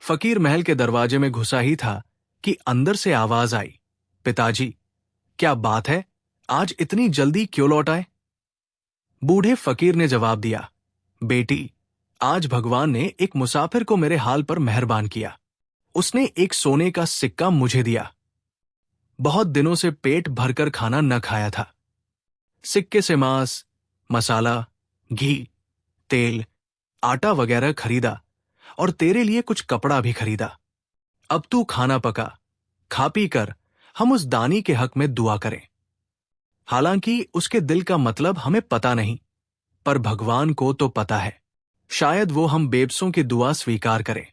फकीर महल के दरवाजे में घुसा ही था कि अंदर से आवाज आई, पिताजी, क्या बात है, आज इतनी जल्दी क्यों लौट आए? बूढ़े फकीर ने जवाब दिया, बेटी, आज भगवान ने एक मुसाफिर को मेरे हाल पर मेहरबान किया। उसने एक सोने का सिक्का मुझे दिया। बहुत दिनों से पेट भरकर खाना न खाया था। सिक्के से मांस, मसाला, घी, तेल, आटा वगैरह खरीदा और तेरे लिए कुछ कपड़ा भी खरीदा। अब तू खाना पका, खा पी कर हम उस दानी के हक में दुआ करें। हालांकि उसके दिल का मतलब हमें पता नहीं, पर भगवान को तो पता है। शायद वो हम बेबसों की दुआ स्वीकार करे।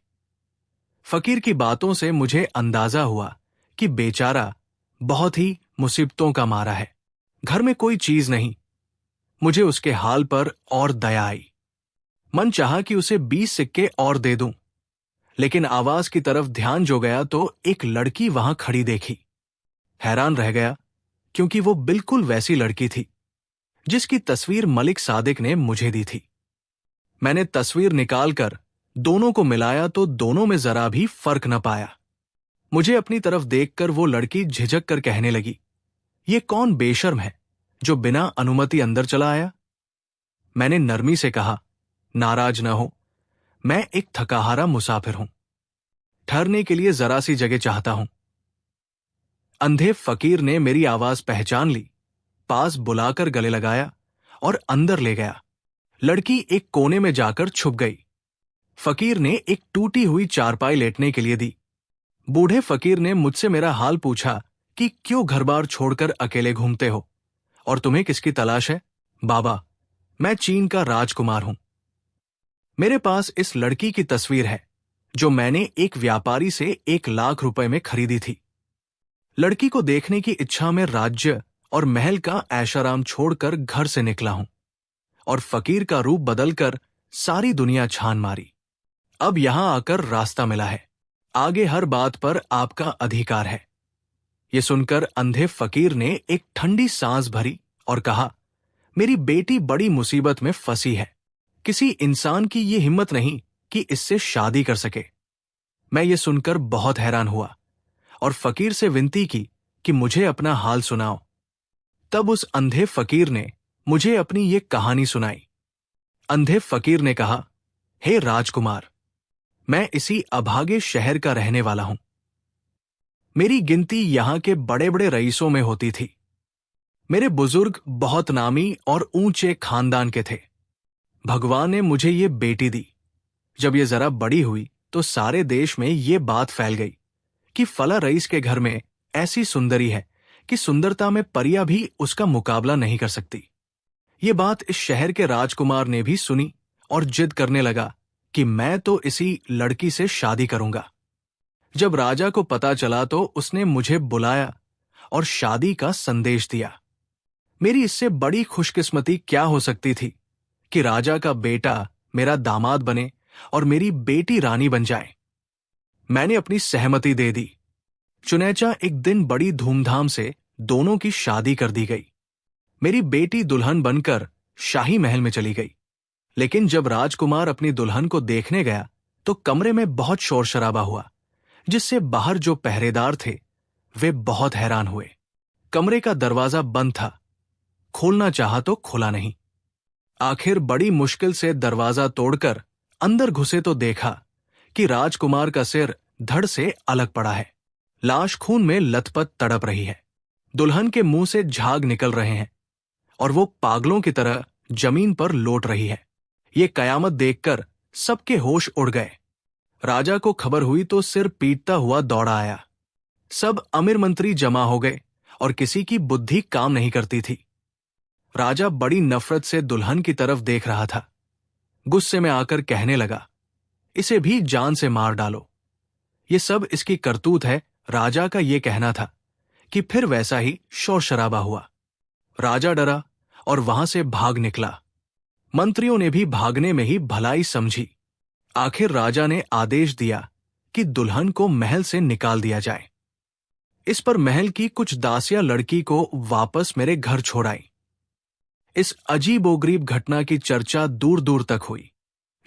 फकीर की बातों से मुझे अंदाजा हुआ कि बेचारा बहुत ही मुसीबतों का मारा है। घर में कोई चीज नहीं। मुझे उसके हाल पर और दया आई। मन चाहा कि उसे 20 सिक्के और दे दूं, लेकिन आवाज की तरफ ध्यान जो गया तो एक लड़की वहां खड़ी देखी। हैरान रह गया, क्योंकि वो बिल्कुल वैसी लड़की थी जिसकी तस्वीर मलिक सादिक ने मुझे दी थी। मैंने तस्वीर निकालकर दोनों को मिलाया तो दोनों में जरा भी फर्क न पाया। मुझे अपनी तरफ देखकर वो लड़की झिझक कर कहने लगी, ये कौन बेशर्म है जो बिना अनुमति अंदर चला आया? मैंने नरमी से कहा, नाराज न हो, मैं एक थकाहारा मुसाफिर हूं, ठहरने के लिए जरा सी जगह चाहता हूं। अंधे फकीर ने मेरी आवाज पहचान ली, पास बुलाकर गले लगाया और अंदर ले गया। लड़की एक कोने में जाकर छुप गई। फकीर ने एक टूटी हुई चारपाई लेटने के लिए दी। बूढ़े फकीर ने मुझसे मेरा हाल पूछा कि क्यों घर बार छोड़कर अकेले घूमते हो और तुम्हें किसकी तलाश है? बाबा, मैं चीन का राजकुमार हूं। मेरे पास इस लड़की की तस्वीर है जो मैंने एक व्यापारी से 1 लाख रुपए में खरीदी थी। लड़की को देखने की इच्छा में राज्य और महल का ऐशाराम छोड़कर घर से निकला हूं और फकीर का रूप बदलकर सारी दुनिया छान मारी। अब यहां आकर रास्ता मिला है, आगे हर बात पर आपका अधिकार है। ये सुनकर अंधे फकीर ने एक ठंडी सांस भरी और कहा, मेरी बेटी बड़ी मुसीबत में फंसी है। किसी इंसान की ये हिम्मत नहीं कि इससे शादी कर सके। मैं ये सुनकर बहुत हैरान हुआ और फकीर से विनती की कि मुझे अपना हाल सुनाओ। तब उस अंधे फकीर ने मुझे अपनी ये कहानी सुनाई। अंधे फकीर ने कहा, हे राजकुमार, मैं इसी अभागे शहर का रहने वाला हूं। मेरी गिनती यहां के बड़े बड़े रईसों में होती थी। मेरे बुजुर्ग बहुत नामी और ऊंचे खानदान के थे। भगवान ने मुझे ये बेटी दी। जब ये जरा बड़ी हुई तो सारे देश में ये बात फैल गई कि फला रईस के घर में ऐसी सुंदरी है कि सुंदरता में परियां भी उसका मुकाबला नहीं कर सकती। ये बात इस शहर के राजकुमार ने भी सुनी और जिद करने लगा कि मैं तो इसी लड़की से शादी करूंगा। जब राजा को पता चला तो उसने मुझे बुलाया और शादी का संदेश दिया। मेरी इससे बड़ी खुशकिस्मती क्या हो सकती थी कि राजा का बेटा मेरा दामाद बने और मेरी बेटी रानी बन जाए। मैंने अपनी सहमति दे दी। चुनैचा एक दिन बड़ी धूमधाम से दोनों की शादी कर दी गई। मेरी बेटी दुल्हन बनकर शाही महल में चली गई। लेकिन जब राजकुमार अपनी दुल्हन को देखने गया तो कमरे में बहुत शोर शराबा हुआ, जिससे बाहर जो पहरेदार थे वे बहुत हैरान हुए। कमरे का दरवाजा बंद था, खोलना चाहा तो खुला नहीं। आखिर बड़ी मुश्किल से दरवाजा तोड़कर अंदर घुसे तो देखा कि राजकुमार का सिर धड़ से अलग पड़ा है। लाश खून में लथपथ तड़प रही है। दुल्हन के मुंह से झाग निकल रहे हैं और वो पागलों की तरह जमीन पर लौट रही है। ये कयामत देखकर सबके होश उड़ गए। राजा को खबर हुई तो सिर पीटता हुआ दौड़ा आया। सब अमीर मंत्री जमा हो गए और किसी की बुद्धि काम नहीं करती थी। राजा बड़ी नफरत से दुल्हन की तरफ देख रहा था। गुस्से में आकर कहने लगा, इसे भी जान से मार डालो। ये सब इसकी करतूत है। राजा का ये कहना था कि फिर वैसा ही शोर शराबा हुआ। राजा डरा और वहां से भाग निकला। मंत्रियों ने भी भागने में ही भलाई समझी। आखिर राजा ने आदेश दिया कि दुल्हन को महल से निकाल दिया जाए। इस पर महल की कुछ दासियां लड़की को वापस मेरे घर छोड़ आई। इस अजीबोगरीब घटना की चर्चा दूर दूर तक हुई।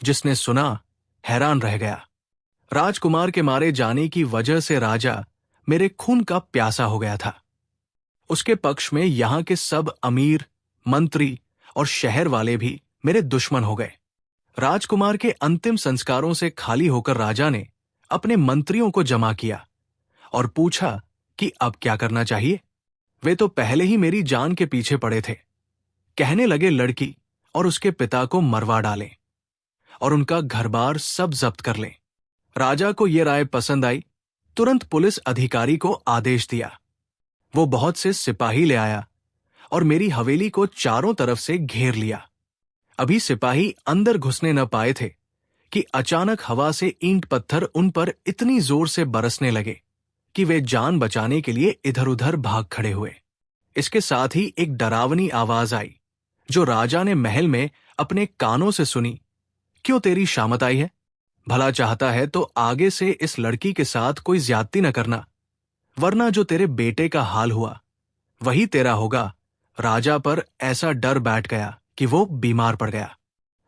जिसने सुना हैरान रह गया। राजकुमार के मारे जाने की वजह से राजा मेरे खून का प्यासा हो गया था। उसके पक्ष में यहां के सब अमीर, मंत्री और शहर वाले भी मेरे दुश्मन हो गए। राजकुमार के अंतिम संस्कारों से खाली होकर राजा ने अपने मंत्रियों को जमा किया और पूछा कि अब क्या करना चाहिए। वे तो पहले ही मेरी जान के पीछे पड़े थे। कहने लगे लड़की और उसके पिता को मरवा डालें और उनका घर-बार सब जब्त कर लें। राजा को यह राय पसंद आई। तुरंत पुलिस अधिकारी को आदेश दिया। वो बहुत से सिपाही ले आया और मेरी हवेली को चारों तरफ से घेर लिया। अभी सिपाही अंदर घुसने न पाए थे कि अचानक हवा से ईंट पत्थर उन पर इतनी जोर से बरसने लगे कि वे जान बचाने के लिए इधर उधर भाग खड़े हुए। इसके साथ ही एक डरावनी आवाज आई जो राजा ने महल में अपने कानों से सुनी। क्यों तेरी शामत आई है? भला चाहता है तो आगे से इस लड़की के साथ कोई ज्यादती न करना, वरना जो तेरे बेटे का हाल हुआ वही तेरा होगा। राजा पर ऐसा डर बैठ गया कि वो बीमार पड़ गया।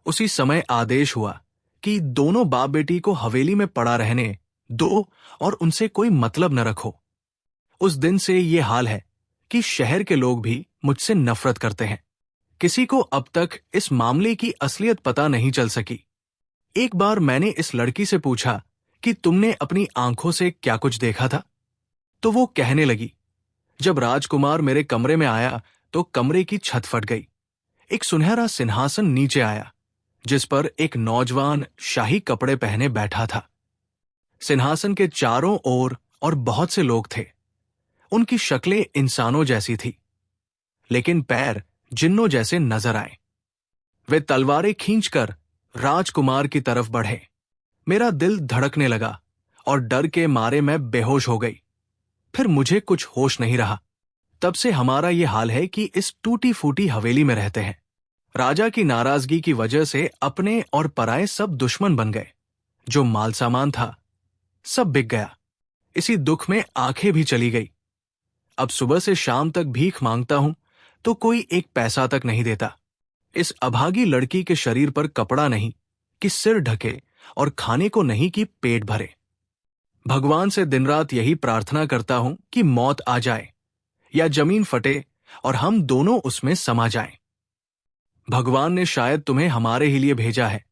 उसी समय आदेश हुआ कि दोनों बाप बेटी को हवेली में पड़ा रहने दो और उनसे कोई मतलब न रखो। उस दिन से ये हाल है कि शहर के लोग भी मुझसे नफरत करते हैं। किसी को अब तक इस मामले की असलियत पता नहीं चल सकी। एक बार मैंने इस लड़की से पूछा कि तुमने अपनी आंखों से क्या कुछ देखा था? तो वो कहने लगी, जब राजकुमार मेरे कमरे में आया तो कमरे की छत फट गई। एक सुनहरा सिंहासन नीचे आया जिस पर एक नौजवान शाही कपड़े पहने बैठा था। सिंहासन के चारों ओर और बहुत से लोग थे। उनकी शक्लें इंसानों जैसी थी, लेकिन पैर जिन्नों जैसे नजर आए। वे तलवारें खींचकर राजकुमार की तरफ बढ़े। मेरा दिल धड़कने लगा और डर के मारे मैं बेहोश हो गई। फिर मुझे कुछ होश नहीं रहा। तब से हमारा ये हाल है कि इस टूटी फूटी हवेली में रहते हैं। राजा की नाराजगी की वजह से अपने और पराये सब दुश्मन बन गए। जो माल सामान था सब बिक गया। इसी दुख में आंखें भी चली गई। अब सुबह से शाम तक भीख मांगता हूं तो कोई एक पैसा तक नहीं देता। इस अभागी लड़की के शरीर पर कपड़ा नहीं कि सिर ढके और खाने को नहीं कि पेट भरे। भगवान से दिन रात यही प्रार्थना करता हूं कि मौत आ जाए या जमीन फटे और हम दोनों उसमें समा जाएं। भगवान ने शायद तुम्हें हमारे ही लिए भेजा है।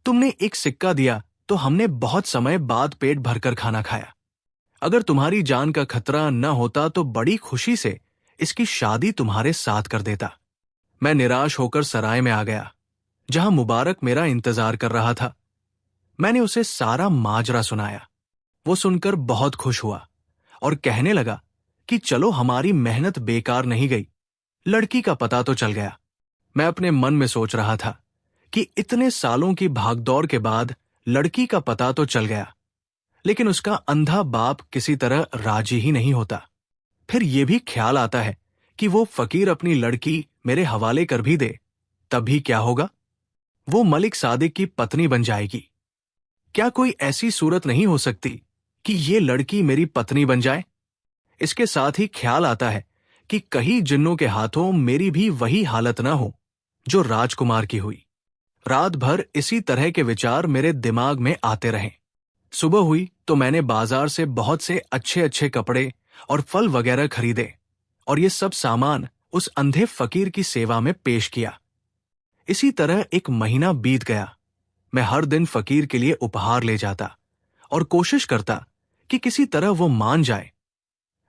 तुमने एक सिक्का दिया तो हमने बहुत समय बाद पेट भरकर खाना खाया। अगर तुम्हारी जान का खतरा न होता तो बड़ी खुशी से इसकी शादी तुम्हारे साथ कर देता। मैं निराश होकर सराय में आ गया, जहां मुबारक मेरा इंतजार कर रहा था। मैंने उसे सारा माजरा सुनाया। वो सुनकर बहुत खुश हुआ और कहने लगा कि चलो हमारी मेहनत बेकार नहीं गई, लड़की का पता तो चल गया। मैं अपने मन में सोच रहा था कि इतने सालों की भागदौड़ के बाद लड़की का पता तो चल गया, लेकिन उसका अंधा बाप किसी तरह राजी ही नहीं होता। फिर यह भी ख्याल आता है कि वो फकीर अपनी लड़की मेरे हवाले कर भी दे, तब भी क्या होगा? वो मलिक सादिक की पत्नी बन जाएगी। क्या कोई ऐसी सूरत नहीं हो सकती कि ये लड़की मेरी पत्नी बन जाए? इसके साथ ही ख्याल आता है कि कहीं जिन्नों के हाथों मेरी भी वही हालत ना हो जो राजकुमार की हुई। रात भर इसी तरह के विचार मेरे दिमाग में आते रहे। सुबह हुई तो मैंने बाजार से बहुत से अच्छे अच्छे कपड़े और फल वगैरह खरीदे और ये सब सामान उस अंधे फकीर की सेवा में पेश किया। इसी तरह एक महीना बीत गया। मैं हर दिन फकीर के लिए उपहार ले जाता और कोशिश करता कि किसी तरह वो मान जाए,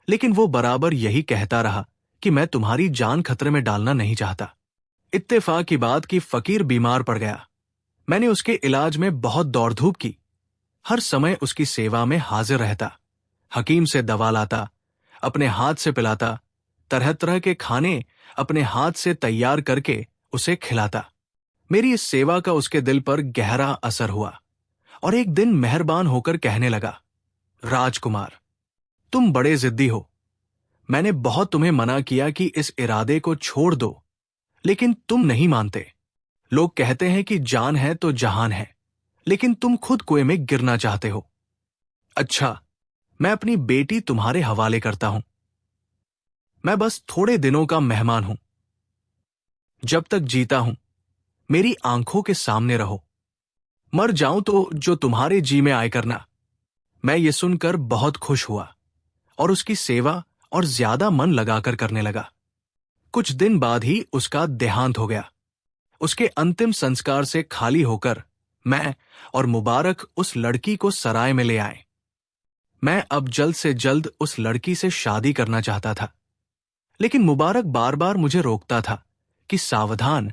लेकिन वो बराबर यही कहता रहा कि मैं तुम्हारी जान खतरे में डालना नहीं चाहता। इत्तेफाक की बात कि फकीर बीमार पड़ गया। मैंने उसके इलाज में बहुत दौड़ धूप की। हर समय उसकी सेवा में हाजिर रहता, हकीम से दवा लाता, अपने हाथ से पिलाता, तरह तरह के खाने अपने हाथ से तैयार करके उसे खिलाता। मेरी इस सेवा का उसके दिल पर गहरा असर हुआ और एक दिन मेहरबान होकर कहने लगा, राजकुमार, तुम बड़े जिद्दी हो। मैंने बहुत तुम्हें मना किया कि इस इरादे को छोड़ दो, लेकिन तुम नहीं मानते। लोग कहते हैं कि जान है तो जहान है, लेकिन तुम खुद कुएं में गिरना चाहते हो। अच्छा, मैं अपनी बेटी तुम्हारे हवाले करता हूं। मैं बस थोड़े दिनों का मेहमान हूं। जब तक जीता हूं मेरी आंखों के सामने रहो। मर जाऊं तो जो तुम्हारे जी में आए करना। मैं ये सुनकर बहुत खुश हुआ और उसकी सेवा और ज्यादा मन लगाकर करने लगा। कुछ दिन बाद ही उसका देहांत हो गया। उसके अंतिम संस्कार से खाली होकर मैं और मुबारक उस लड़की को सराय में ले आए। मैं अब जल्द से जल्द उस लड़की से शादी करना चाहता था, लेकिन मुबारक बार बार मुझे रोकता था कि सावधान,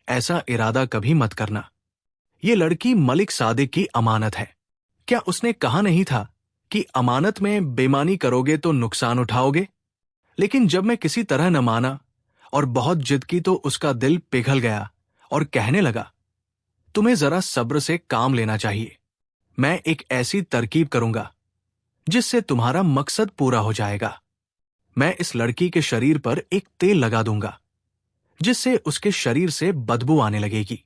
ऐसा इरादा कभी मत करना। ये लड़की मलिक सादिक की अमानत है। क्या उसने कहा नहीं था कि अमानत में बेईमानी करोगे तो नुकसान उठाओगे? लेकिन जब मैं किसी तरह न माना और बहुत जिद की तो उसका दिल पिघल गया और कहने लगा, तुम्हें जरा सब्र से काम लेना चाहिए। मैं एक ऐसी तरकीब करूंगा जिससे तुम्हारा मकसद पूरा हो जाएगा। मैं इस लड़की के शरीर पर एक तेल लगा दूंगा जिससे उसके शरीर से बदबू आने लगेगी।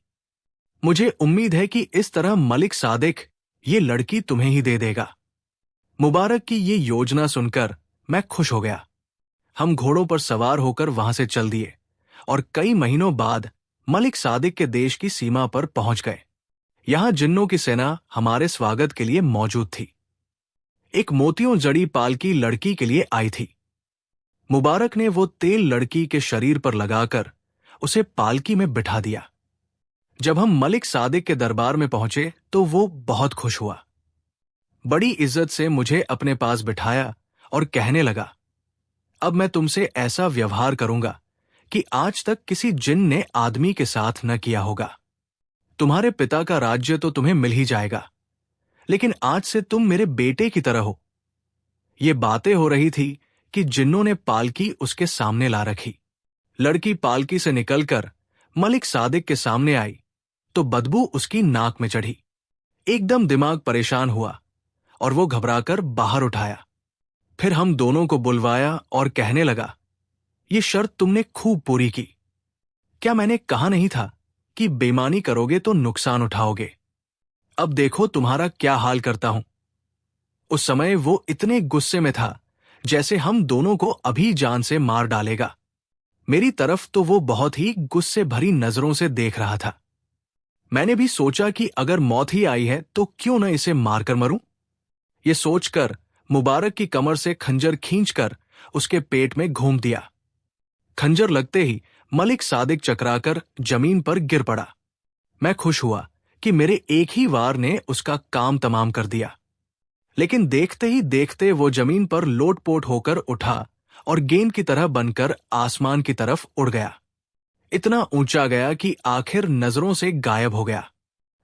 मुझे उम्मीद है कि इस तरह मलिक सादिक ये लड़की तुम्हें ही दे देगा। मुबारक की ये योजना सुनकर मैं खुश हो गया। हम घोड़ों पर सवार होकर वहां से चल दिए और कई महीनों बाद मलिक सादिक के देश की सीमा पर पहुंच गए। यहां जिन्नों की सेना हमारे स्वागत के लिए मौजूद थी। एक मोतियों जड़ी पालकी लड़की के लिए आई थी। मुबारक ने वो तेल लड़की के शरीर पर लगाकर उसे पालकी में बिठा दिया। जब हम मलिक सादिक के दरबार में पहुंचे तो वो बहुत खुश हुआ। बड़ी इज्जत से मुझे अपने पास बिठाया और कहने लगा, अब मैं तुमसे ऐसा व्यवहार करूंगा कि आज तक किसी जिन ने आदमी के साथ न किया होगा। तुम्हारे पिता का राज्य तो तुम्हें मिल ही जाएगा, लेकिन आज से तुम मेरे बेटे की तरह हो। ये बातें हो रही थी कि जिन्नों ने पालकी उसके सामने ला रखी। लड़की पालकी से निकलकर मलिक सादिक के सामने आई तो बदबू उसकी नाक में चढ़ी। एकदम दिमाग परेशान हुआ और वो घबराकर बाहर उठाया। फिर हम दोनों को बुलवाया और कहने लगा, ये शर्त तुमने खूब पूरी की। क्या मैंने कहा नहीं था कि बेईमानी करोगे तो नुकसान उठाओगे? अब देखो तुम्हारा क्या हाल करता हूं। उस समय वो इतने गुस्से में था जैसे हम दोनों को अभी जान से मार डालेगा। मेरी तरफ तो वो बहुत ही गुस्से भरी नजरों से देख रहा था। मैंने भी सोचा कि अगर मौत ही आई है तो क्यों न इसे मारकर मरूं। ये सोचकर मुबारक की कमर से खंजर खींचकर उसके पेट में घूम दिया। खंजर लगते ही मलिक सादिक चकराकर जमीन पर गिर पड़ा। मैं खुश हुआ कि मेरे एक ही वार ने उसका काम तमाम कर दिया। लेकिन देखते ही देखते वो जमीन पर लोटपोट होकर उठा और गेंद की तरह बनकर आसमान की तरफ उड़ गया। इतना ऊंचा गया कि आखिर नजरों से गायब हो गया।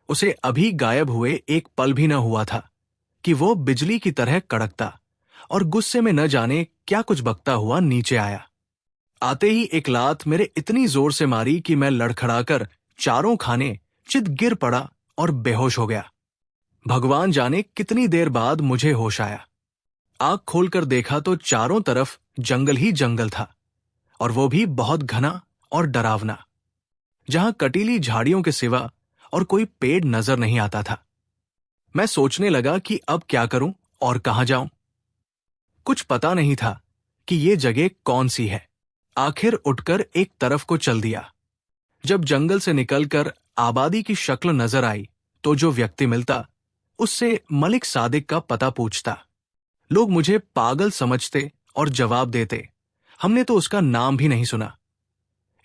उसे अभी गायब हुए एक पल भी न हुआ था कि वो बिजली की तरह कड़कता और गुस्से में न जाने क्या कुछ बकता हुआ नीचे आया। आते ही एक लात मेरे इतनी जोर से मारी कि मैं लड़खड़ाकर चारों खाने चित गिर पड़ा और बेहोश हो गया। भगवान जाने कितनी देर बाद मुझे होश आया। आंख खोलकर देखा तो चारों तरफ जंगल ही जंगल था, और वो भी बहुत घना और डरावना, जहां कटीली झाड़ियों के सिवा और कोई पेड़ नजर नहीं आता था। मैं सोचने लगा कि अब क्या करूं और कहां जाऊं। कुछ पता नहीं था कि ये जगह कौन सी है। आखिर उठकर एक तरफ को चल दिया। जब जंगल से निकलकर आबादी की शक्ल नजर आई तो जो व्यक्ति मिलता उससे मलिक सादिक का पता पूछता। लोग मुझे पागल समझते और जवाब देते, हमने तो उसका नाम भी नहीं सुना।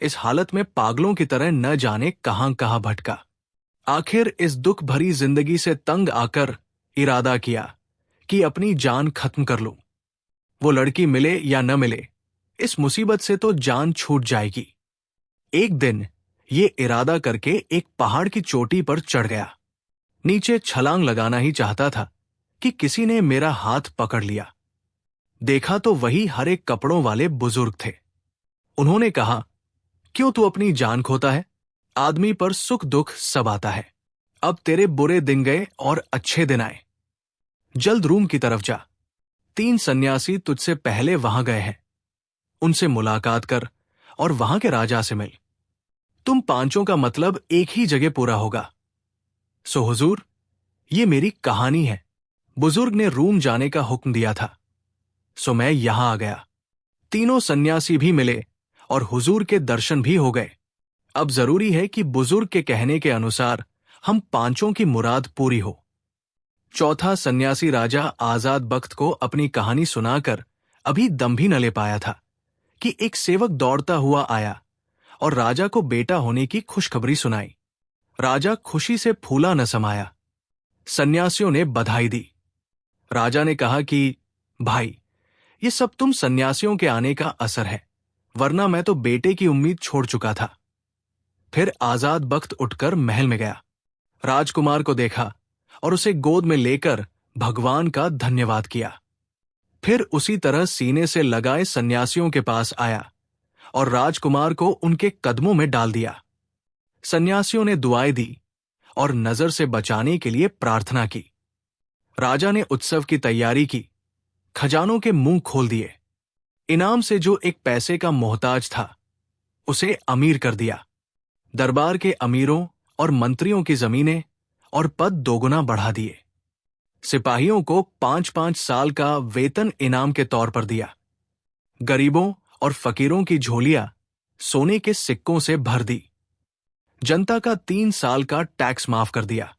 इस हालत में पागलों की तरह न जाने कहां कहां भटका। आखिर इस दुख भरी जिंदगी से तंग आकर इरादा किया कि अपनी जान खत्म कर लूं। वो लड़की मिले या न मिले, इस मुसीबत से तो जान छूट जाएगी। एक दिन ये इरादा करके एक पहाड़ की चोटी पर चढ़ गया। नीचे छलांग लगाना ही चाहता था कि किसी ने मेरा हाथ पकड़ लिया। देखा तो वही हरे कपड़ों वाले बुजुर्ग थे। उन्होंने कहा, क्यों तू अपनी जान खोता है? आदमी पर सुख दुख सब आता है। अब तेरे बुरे दिन गए और अच्छे दिन आए। जल्द रूम की तरफ जा। 3 सन्यासी तुझसे पहले वहां गए हैं। उनसे मुलाकात कर और वहां के राजा से मिल। तुम पांचों का मतलब एक ही जगह पूरा होगा। सो हुजूर, ये मेरी कहानी है। बुजुर्ग ने रूम जाने का हुक्म दिया था, सो मैं यहां आ गया। तीनों सन्यासी भी मिले और हुजूर के दर्शन भी हो गए। अब जरूरी है कि बुजुर्ग के कहने के अनुसार हम पांचों की मुराद पूरी हो। चौथा सन्यासी राजा आजाद बख्त को अपनी कहानी सुनाकर अभी दम भी न ले पाया था कि एक सेवक दौड़ता हुआ आया और राजा को बेटा होने की खुशखबरी सुनाई। राजा खुशी से फूला न समाया। सन्यासियों ने बधाई दी। राजा ने कहा कि भाई, ये सब तुम सन्यासियों के आने का असर है, वरना मैं तो बेटे की उम्मीद छोड़ चुका था। फिर आजाद बख्त उठकर महल में गया। राजकुमार को देखा और उसे गोद में लेकर भगवान का धन्यवाद किया। फिर उसी तरह सीने से लगाए सन्यासियों के पास आया और राजकुमार को उनके कदमों में डाल दिया। सन्यासियों ने दुआएं दी और नजर से बचाने के लिए प्रार्थना की। राजा ने उत्सव की तैयारी की। खजानों के मुंह खोल दिए। इनाम से जो एक पैसे का मोहताज था उसे अमीर कर दिया। दरबार के अमीरों और मंत्रियों की जमीनें और पद दोगुना बढ़ा दिए। सिपाहियों को 5-5 साल का वेतन इनाम के तौर पर दिया। गरीबों और फकीरों की झोलियां सोने के सिक्कों से भर दी। जनता का 3 साल का टैक्स माफ कर दिया।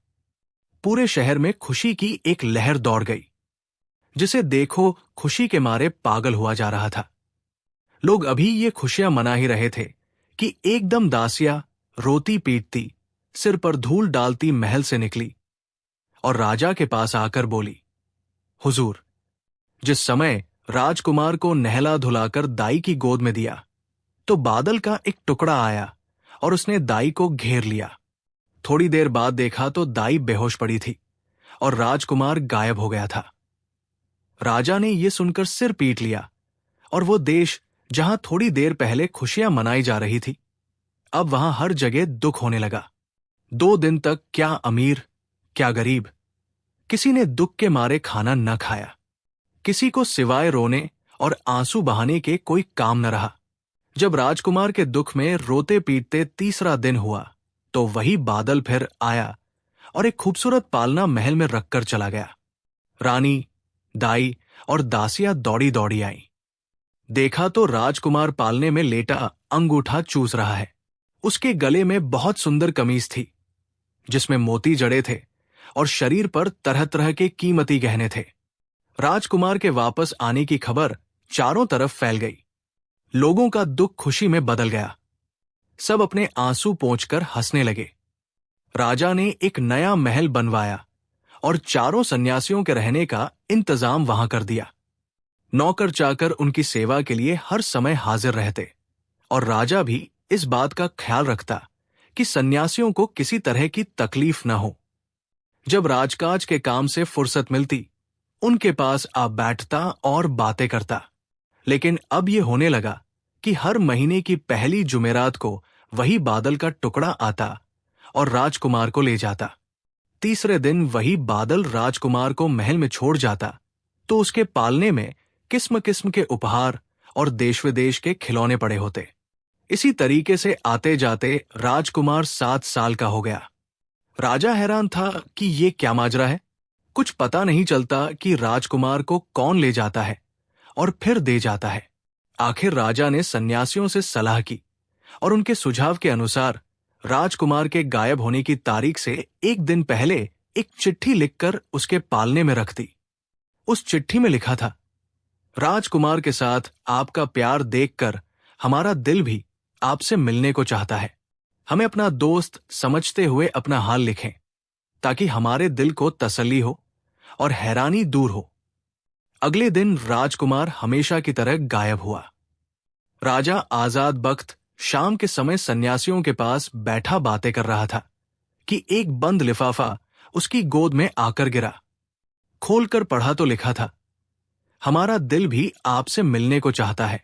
पूरे शहर में खुशी की एक लहर दौड़ गई। जिसे देखो खुशी के मारे पागल हुआ जा रहा था। लोग अभी ये खुशियां मना ही रहे थे कि एकदम दासिया रोती पीटती, सिर पर धूल डालती महल से निकली और राजा के पास आकर बोली, हुजूर, जिस समय राजकुमार को नहला धुलाकर दाई की गोद में दिया तो बादल का एक टुकड़ा आया और उसने दाई को घेर लिया। थोड़ी देर बाद देखा तो दाई बेहोश पड़ी थी और राजकुमार गायब हो गया था। राजा ने यह सुनकर सिर पीट लिया और वो देश जहां थोड़ी देर पहले खुशियां मनाई जा रही थी, अब वहां हर जगह दुख होने लगा। 2 दिन तक क्या अमीर क्या गरीब, किसी ने दुख के मारे खाना न खाया। किसी को सिवाय रोने और आंसू बहाने के कोई काम न रहा। जब राजकुमार के दुख में रोते पीटते तीसरा दिन हुआ तो वही बादल फिर आया और एक खूबसूरत पालना महल में रखकर चला गया। रानी, दाई और दासियां दौड़ी दौड़ी आईं। देखा तो राजकुमार पालने में लेटा अंगूठा चूस रहा है। उसके गले में बहुत सुंदर कमीज थी जिसमें मोती जड़े थे और शरीर पर तरह तरह के कीमती गहने थे। राजकुमार के वापस आने की खबर चारों तरफ फैल गई। लोगों का दुख खुशी में बदल गया। सब अपने आंसू पोंछकर हंसने लगे। राजा ने एक नया महल बनवाया और चारों सन्यासियों के रहने का इंतजाम वहां कर दिया। नौकर चाकर उनकी सेवा के लिए हर समय हाजिर रहते और राजा भी इस बात का ख्याल रखता कि सन्यासियों को किसी तरह की तकलीफ न हो। जब राजकाज के काम से फुर्सत मिलती उनके पास आ बैठता और बातें करता। लेकिन अब यह होने लगा कि हर महीने की पहली जुमेरात को वही बादल का टुकड़ा आता और राजकुमार को ले जाता। तीसरे दिन वही बादल राजकुमार को महल में छोड़ जाता तो उसके पालने में किस्म किस्म के उपहार और देश विदेश के खिलौने पड़े होते। इसी तरीके से आते जाते राजकुमार 7 साल का हो गया। राजा हैरान था कि ये क्या माजरा है। कुछ पता नहीं चलता कि राजकुमार को कौन ले जाता है और फिर दे जाता है। आखिर राजा ने सन्यासियों से सलाह की और उनके सुझाव के अनुसार राजकुमार के गायब होने की तारीख से एक दिन पहले एक चिट्ठी लिखकर उसके पालने में रख दी। उस चिट्ठी में लिखा था, राजकुमार के साथ आपका प्यार देखकर हमारा दिल भी आपसे मिलने को चाहता है। हमें अपना दोस्त समझते हुए अपना हाल लिखें ताकि हमारे दिल को तसल्ली हो और हैरानी दूर हो। अगले दिन राजकुमार हमेशा की तरह गायब हुआ। राजा आजाद बख्त शाम के समय सन्यासियों के पास बैठा बातें कर रहा था कि एक बंद लिफाफा उसकी गोद में आकर गिरा। खोलकर पढ़ा तो लिखा था, हमारा दिल भी आपसे मिलने को चाहता है।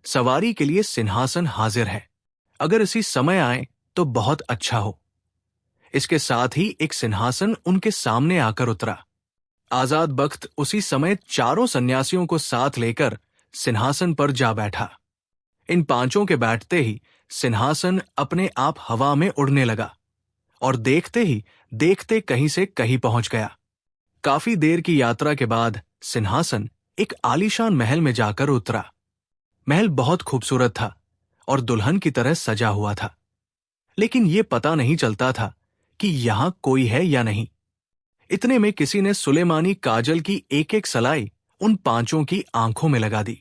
सवारी के लिए सिंहासन हाजिर है। अगर इसी समय आए तो बहुत अच्छा हो। इसके साथ ही एक सिंहासन उनके सामने आकर उतरा। आजाद बख्त उसी समय चारों सन्यासियों को साथ लेकर सिंहासन पर जा बैठा। इन पांचों के बैठते ही सिंहासन अपने आप हवा में उड़ने लगा और देखते ही देखते कहीं से कहीं पहुंच गया। काफी देर की यात्रा के बाद सिंहासन एक आलीशान महल में जाकर उतरा। महल बहुत खूबसूरत था और दुल्हन की तरह सजा हुआ था, लेकिन यह पता नहीं चलता था कि यहां कोई है या नहीं। इतने में किसी ने सुलेमानी काजल की एक एक सलाई उन पांचों की आंखों में लगा दी।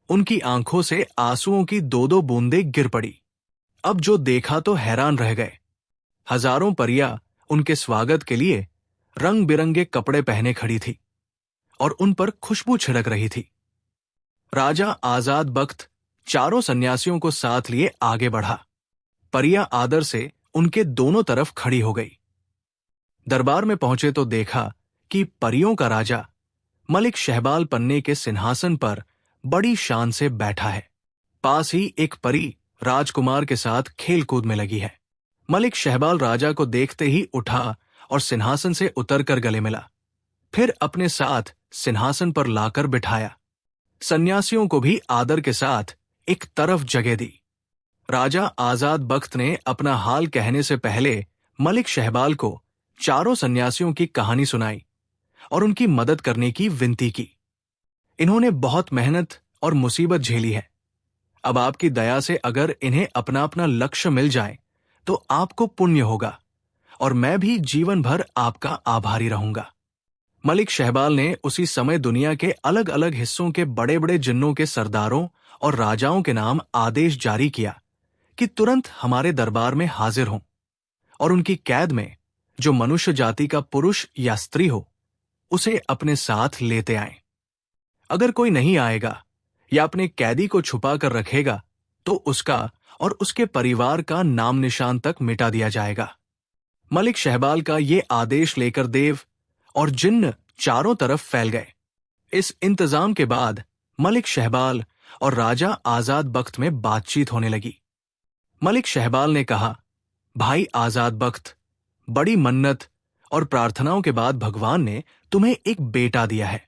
उनकी आंखों से आंसुओं की 2-2 बूंदें गिर पड़ी। अब जो देखा तो हैरान रह गए। हजारों परियां उनके स्वागत के लिए रंग बिरंगे कपड़े पहने खड़ी थी और उन पर खुशबू छिड़क रही थी। राजा आजाद बख्त चारों सन्यासियों को साथ लिए आगे बढ़ा। परियां आदर से उनके दोनों तरफ खड़ी हो गई। दरबार में पहुंचे तो देखा कि परियों का राजा मलिक शहबाल पन्ने के सिंहासन पर बड़ी शान से बैठा है। पास ही एक परी राजकुमार के साथ खेल कूद में लगी है। मलिक शहबाल राजा को देखते ही उठा और सिंहासन से उतरकर गले मिला। फिर अपने साथ सिंहासन पर लाकर बिठाया। सन्यासियों को भी आदर के साथ एक तरफ जगह दी। राजा आजाद बख्त ने अपना हाल कहने से पहले मलिक शहबाल को चारों सन्यासियों की कहानी सुनाई और उनकी मदद करने की विनती की। इन्होंने बहुत मेहनत और मुसीबत झेली है। अब आपकी दया से अगर इन्हें अपना अपना लक्ष्य मिल जाए तो आपको पुण्य होगा और मैं भी जीवन भर आपका आभारी रहूंगा। मलिक शहबाल ने उसी समय दुनिया के अलग अलग हिस्सों के बड़े बड़े जिन्नों के सरदारों और राजाओं के नाम आदेश जारी किया कि तुरंत हमारे दरबार में हाजिर हों और उनकी कैद में जो मनुष्य जाति का पुरुष या स्त्री हो उसे अपने साथ लेते आएं। अगर कोई नहीं आएगा या अपने कैदी को छुपा कर रखेगा तो उसका और उसके परिवार का नाम निशान तक मिटा दिया जाएगा। मलिक शहबाल का ये आदेश लेकर देव और जिन्न चारों तरफ फैल गए। इस इंतजाम के बाद मलिक शहबाल और राजा आजाद बख्त में बातचीत होने लगी। मलिक शहबाल ने कहा, भाई आजाद बख्त, बड़ी मन्नत और प्रार्थनाओं के बाद भगवान ने तुम्हें एक बेटा दिया है।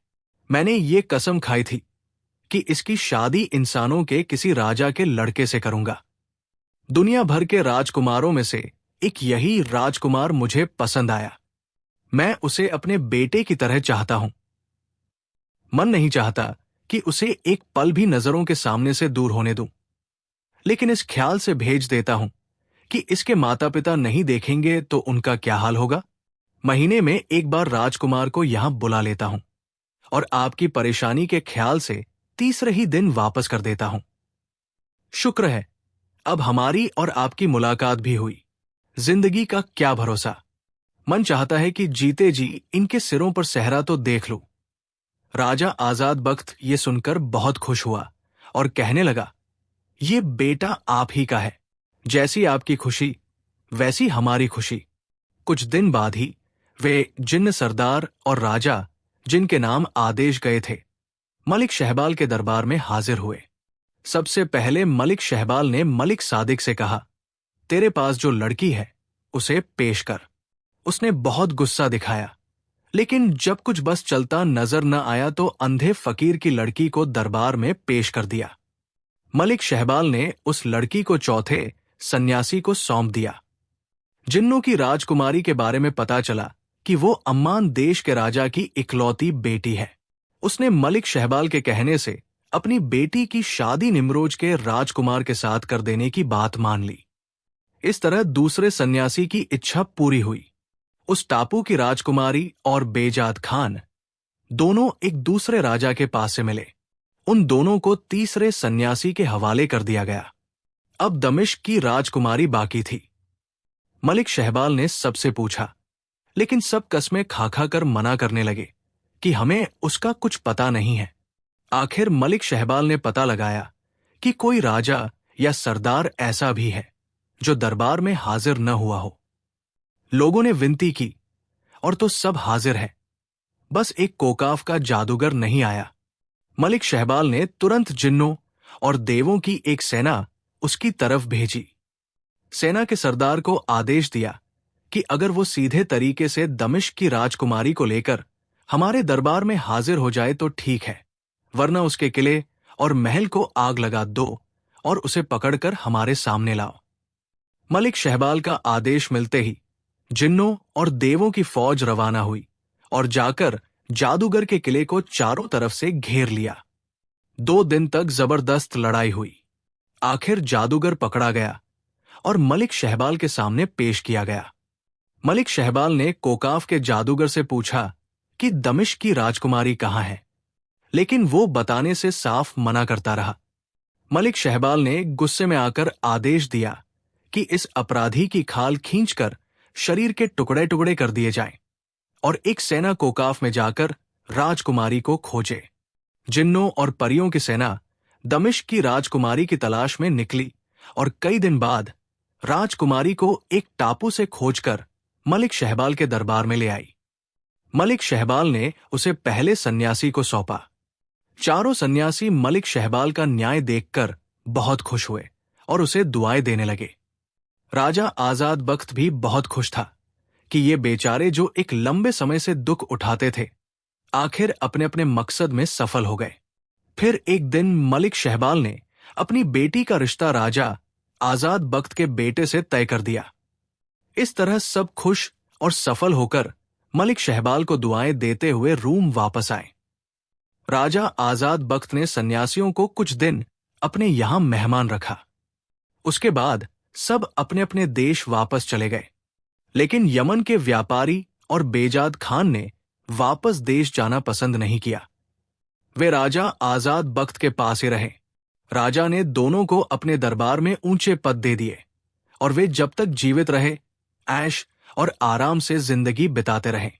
मैंने ये कसम खाई थी कि इसकी शादी इंसानों के किसी राजा के लड़के से करूंगा। दुनिया भर के राजकुमारों में से एक यही राजकुमार मुझे पसंद आया। मैं उसे अपने बेटे की तरह चाहता हूं। मन नहीं चाहता कि उसे एक पल भी नजरों के सामने से दूर होने दूं, लेकिन इस ख्याल से भेज देता हूं कि इसके माता पिता नहीं देखेंगे तो उनका क्या हाल होगा। महीने में एक बार राजकुमार को यहां बुला लेता हूं और आपकी परेशानी के ख्याल से तीसरे ही दिन वापस कर देता हूं। शुक्र है, अब हमारी और आपकी मुलाकात भी हुई। जिंदगी का क्या भरोसा। मन चाहता है कि जीते जी इनके सिरों पर सेहरा तो देख लूं। राजा आजाद बख्त ये सुनकर बहुत खुश हुआ और कहने लगा, ये बेटा आप ही का है। जैसी आपकी खुशी वैसी हमारी खुशी। कुछ दिन बाद ही वे जिन्न सरदार और राजा, जिनके नाम आदेश गए थे, मलिक शहबाल के दरबार में हाजिर हुए। सबसे पहले मलिक शहबाल ने मलिक सादिक से कहा, तेरे पास जो लड़की है उसे पेश कर। उसने बहुत गुस्सा दिखाया, लेकिन जब कुछ बस चलता नजर न आया तो अंधे फकीर की लड़की को दरबार में पेश कर दिया। मलिक शहबाल ने उस लड़की को चौथे सन्यासी को सौंप दिया। जिन्नों की राजकुमारी के बारे में पता चला कि वो अम्मान देश के राजा की इकलौती बेटी है। उसने मलिक शहबाल के कहने से अपनी बेटी की शादी निमरोज के राजकुमार के साथ कर देने की बात मान ली। इस तरह दूसरे सन्यासी की इच्छा पूरी हुई। उस टापू की राजकुमारी और बेजाद खान दोनों एक दूसरे राजा के पास से मिले। उन दोनों को तीसरे सन्यासी के हवाले कर दिया गया। अब दमिश्क की राजकुमारी बाकी थी। मलिक शहबाल ने सबसे पूछा, लेकिन सब कस्में खा खा कर मना करने लगे कि हमें उसका कुछ पता नहीं है। आखिर मलिक शहबाल ने पता लगाया कि कोई राजा या सरदार ऐसा भी है जो दरबार में हाजिर न हुआ हो। लोगों ने विनती की और तो सब हाजिर है, बस एक कोकाफ का जादूगर नहीं आया। मलिक शहबाल ने तुरंत जिन्नों और देवों की एक सेना उसकी तरफ भेजी। सेना के सरदार को आदेश दिया कि अगर वो सीधे तरीके से दमिश्क की राजकुमारी को लेकर हमारे दरबार में हाजिर हो जाए तो ठीक है, वरना उसके किले और महल को आग लगा दो और उसे पकड़कर हमारे सामने लाओ। मलिक शहबाल का आदेश मिलते ही जिन्नों और देवों की फौज रवाना हुई और जाकर जादूगर के किले को चारों तरफ से घेर लिया। 2 दिन तक जबरदस्त लड़ाई हुई। आखिर जादूगर पकड़ा गया और मलिक शहबाल के सामने पेश किया गया। मलिक शहबाल ने कोकाफ के जादूगर से पूछा कि दमिश्क की राजकुमारी कहाँ है, लेकिन वो बताने से साफ मना करता रहा। मलिक शहबाल ने गुस्से में आकर आदेश दिया कि इस अपराधी की खाल खींचकर शरीर के टुकड़े टुकड़े कर दिए जाएं और एक सेना कोकाफ में जाकर राजकुमारी को खोजे। जिन्नों और परियों की सेना दमिश्क की राजकुमारी की तलाश में निकली और कई दिन बाद राजकुमारी को एक टापू से खोजकर मलिक शहबाल के दरबार में ले आई। मलिक शहबाल ने उसे पहले सन्यासी को सौंपा। चारों सन्यासी मलिक शहबाल का न्याय देखकर बहुत खुश हुए और उसे दुआएं देने लगे। राजा आजाद बख्त भी बहुत खुश था कि ये बेचारे जो एक लंबे समय से दुख उठाते थे, आखिर अपने अपने मकसद में सफल हो गए। फिर एक दिन मलिक शहबाल ने अपनी बेटी का रिश्ता राजा आजाद बख्त के बेटे से तय कर दिया। इस तरह सब खुश और सफल होकर मलिक शहबाल को दुआएं देते हुए रूम वापस आए। राजा आजाद बख्त ने सन्यासियों को कुछ दिन अपने यहां मेहमान रखा। उसके बाद सब अपने अपने देश वापस चले गए, लेकिन यमन के व्यापारी और बेजाद खान ने वापस देश जाना पसंद नहीं किया। वे राजा आजाद बख्त के पास ही रहे। राजा ने दोनों को अपने दरबार में ऊंचे पद दे दिए और वे जब तक जीवित रहे ऐश और आराम से जिंदगी बिताते रहे।